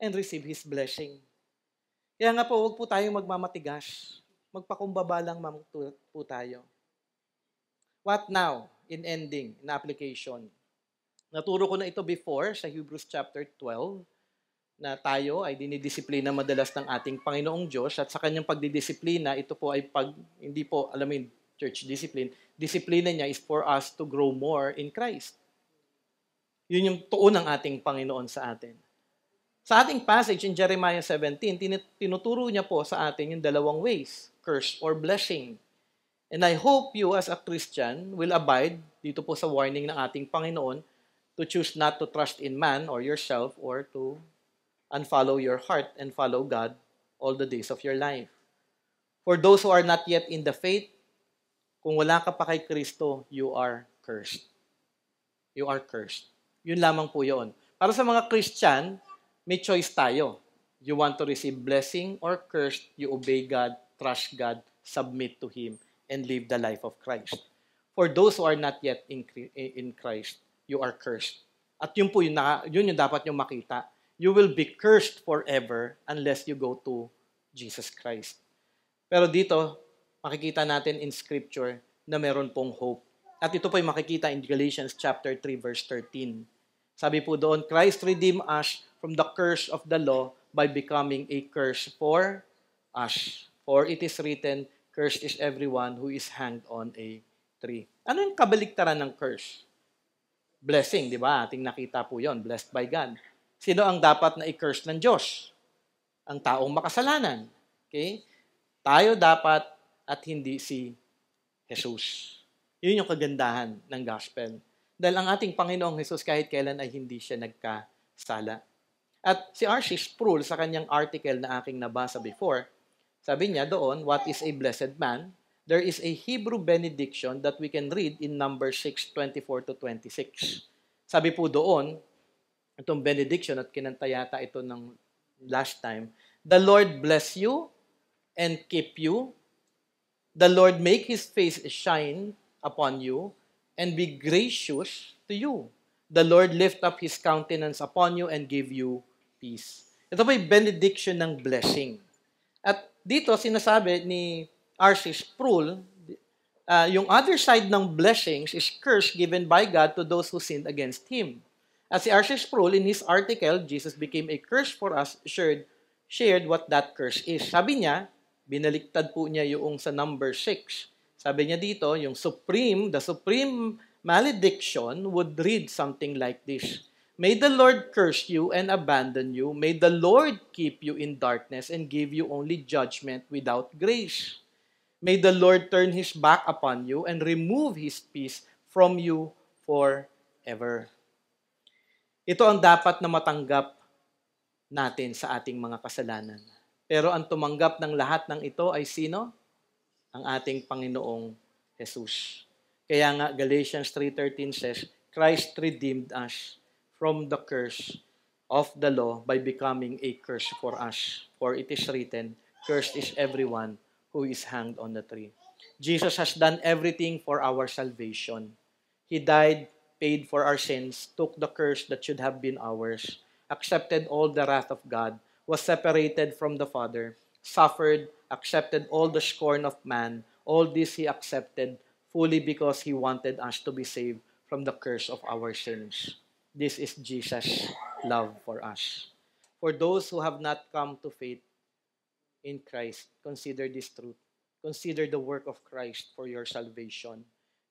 and receive His blessing. Kaya nga po, huwag po tayong magmamatigas. Magpakumbaba lang po tayo. What now? In ending, in application. Naturo ko na ito before sa Hebrews chapter 12 na tayo ay dinidisiplina madalas ng ating Panginoong Diyos at sa kanyang pagdidisiplina, ito po ay hindi po, alam mo church discipline, disiplina niya is for us to grow more in Christ. Yun yung tuon ng ating Panginoon sa atin. Sa ating passage in Jeremiah 17, tinuturo niya po sa atin yung dalawang ways, curse or blessing. And I hope you as a Christian will abide dito po sa warning ng ating Panginoon to choose not to trust in man or yourself or to unfollow your heart and follow God all the days of your life. For those who are not yet in the faith, kung wala ka pa kay Kristo, you are cursed. You are cursed. Yun lamang po yun. Para sa mga Christian, may choice tayo. You want to receive blessing or cursed, you obey God, trust God, submit to Him, and live the life of Christ. For those who are not yet in Christ, you are cursed. At yun po yun yung dapat nyo makita. You will be cursed forever unless you go to Jesus Christ. Pero dito, makikita natin in Scripture na meron pong hope. At ito po yung makikita in Galatians chapter 3 verse 13. Sabi po doon, Christ redeemed us from the curse of the law by becoming a curse for us. For it is written, cursed is everyone who is hanged on a tree. Ano yung kabaliktaran ng curse? Blessing, di ba? Ating nakita po yon, blessed by God. Sino ang dapat na i-curse ng Diyos? Ang taong makasalanan. Okay? Tayo dapat at hindi si Jesus. Yun yung kagandahan ng gospel. Dahil ang ating Panginoong Jesus kahit kailan ay hindi siya nagkasala. At si R.C. Sproul sa kanyang article na aking nabasa before, sabi niya doon, what is a blessed man? There is a Hebrew benediction that we can read in Numbers 6:24-26. Sabi po doon, itong benediction at kinanta yata ito ng last time, the Lord bless you and keep you. The Lord make His face shine upon you and be gracious to you. The Lord lift up His countenance upon you and give you peace. Ito po yung benediction ng blessing. At dito sinasabi ni R.C. Sproul, yung other side ng blessings is curse given by God to those who sinned against Him. At si R.C. Sproul, in his article, Jesus became a curse for us, shared what that curse is. Sabi niya, binaliktad po niya yung sa number 6. Sabi niya dito, the supreme malediction would read something like this. May the Lord curse you and abandon you. May the Lord keep you in darkness and give you only judgment without grace. May the Lord turn His back upon you and remove His peace from you forever. Ito ang dapat na matanggap natin sa ating mga kasalanan. Pero ang tumanggap ng lahat ng ito ay sino? Ang ating Panginoong Jesus. Kaya nga Galatians 3:13 says, Christ redeemed us from the curse of the law by becoming a curse for us. For it is written, cursed is everyone who is hanged on the tree. Jesus has done everything for our salvation. He died, paid for our sins, took the curse that should have been ours, accepted all the wrath of God, was separated from the Father, suffered, accepted all the scorn of man. All this He accepted fully because He wanted us to be saved from the curse of our sins. This is Jesus' love for us. For those who have not come to faith in Christ, consider this truth. Consider the work of Christ for your salvation.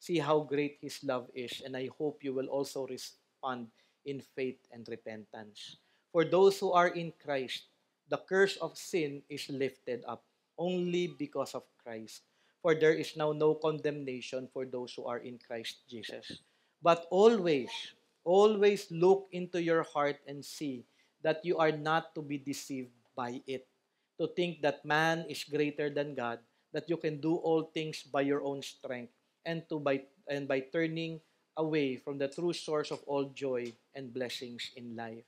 See how great His love is, and I hope you will also respond in faith and repentance. For those who are in Christ, the curse of sin is lifted up only because of Christ. For there is now no condemnation for those who are in Christ Jesus. But always look into your heart and see that you are not to be deceived by it. To think that man is greater than God, that you can do all things by your own strength, and by turning away from the true source of all joy and blessings in life.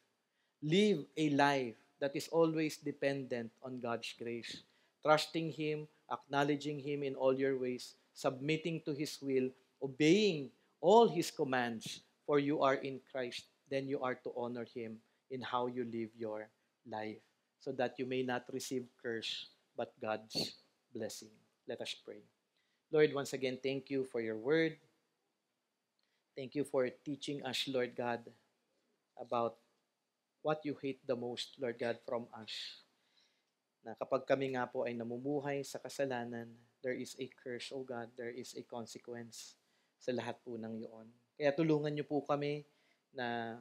Live a life that is always dependent on God's grace, trusting Him, acknowledging Him in all your ways, submitting to His will, obeying all His commands, for you are in Christ. Then you are to honor Him in how you live your life, so that you may not receive curse, but God's blessing. Let us pray. Lord, once again, thank you for your word. Thank you for teaching us, Lord God, about what you hate the most, Lord God, from us. Na kapag kami nga po ay namumuhay sa kasalanan, there is a curse, O God, there is a consequence sa lahat po ng iyon. Kaya tulungan niyo po kami na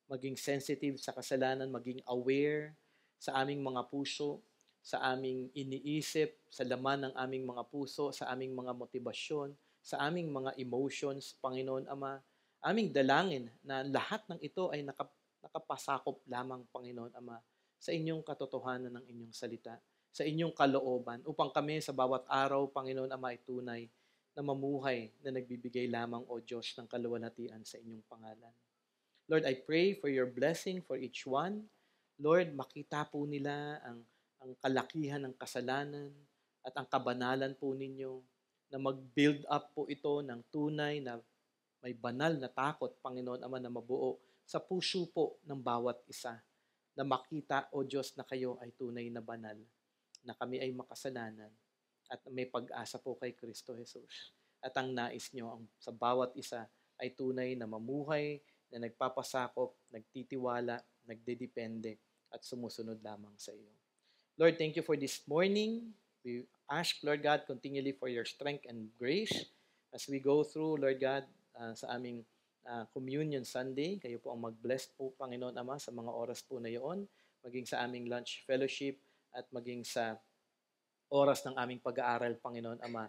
maging sensitive sa kasalanan, maging aware sa aming mga puso, sa aming iniisip, sa laman ng aming mga puso, sa aming mga motibasyon, sa aming mga emotions, Panginoon Ama. Aming dalangin na lahat ng ito ay nakapasakop lamang, Panginoon Ama, sa inyong katotohanan ng inyong salita, sa inyong kalooban, upang kami sa bawat araw, Panginoon Ama, ay tunay na mamuhay na nagbibigay lamang, O Diyos, ng kaluwalhatian sa inyong pangalan. Lord, I pray for your blessing for each one. Lord, makita po nila ang kalakihan ng kasalanan at ang kabanalan po ninyo, na mag-build up po ito ng tunay na may banal na takot, Panginoon Ama, na mabuo sa puso po ng bawat isa, na makita, O Diyos, na kayo ay tunay na banal, na kami ay makasalanan, at may pag-asa po kay Kristo Jesus. At ang nais nyo sa bawat isa ay tunay na mamuhay, na nagpapasakop, nagtitiwala, nagdedepende, at sumusunod lamang sa iyo. Lord, thank you for this morning. We ask, Lord God, continually for your strength and grace as we go through, Lord God, sa aming Communion Sunday. Kayo po ang mag-bless po, Panginoon Ama, sa mga oras po na iyon, maging sa aming lunch fellowship, at maging sa oras ng aming pag-aaral, Panginoon Ama,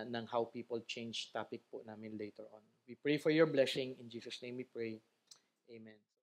ng How People Change topic po namin later on. We pray for your blessing. In Jesus' name we pray. Amen.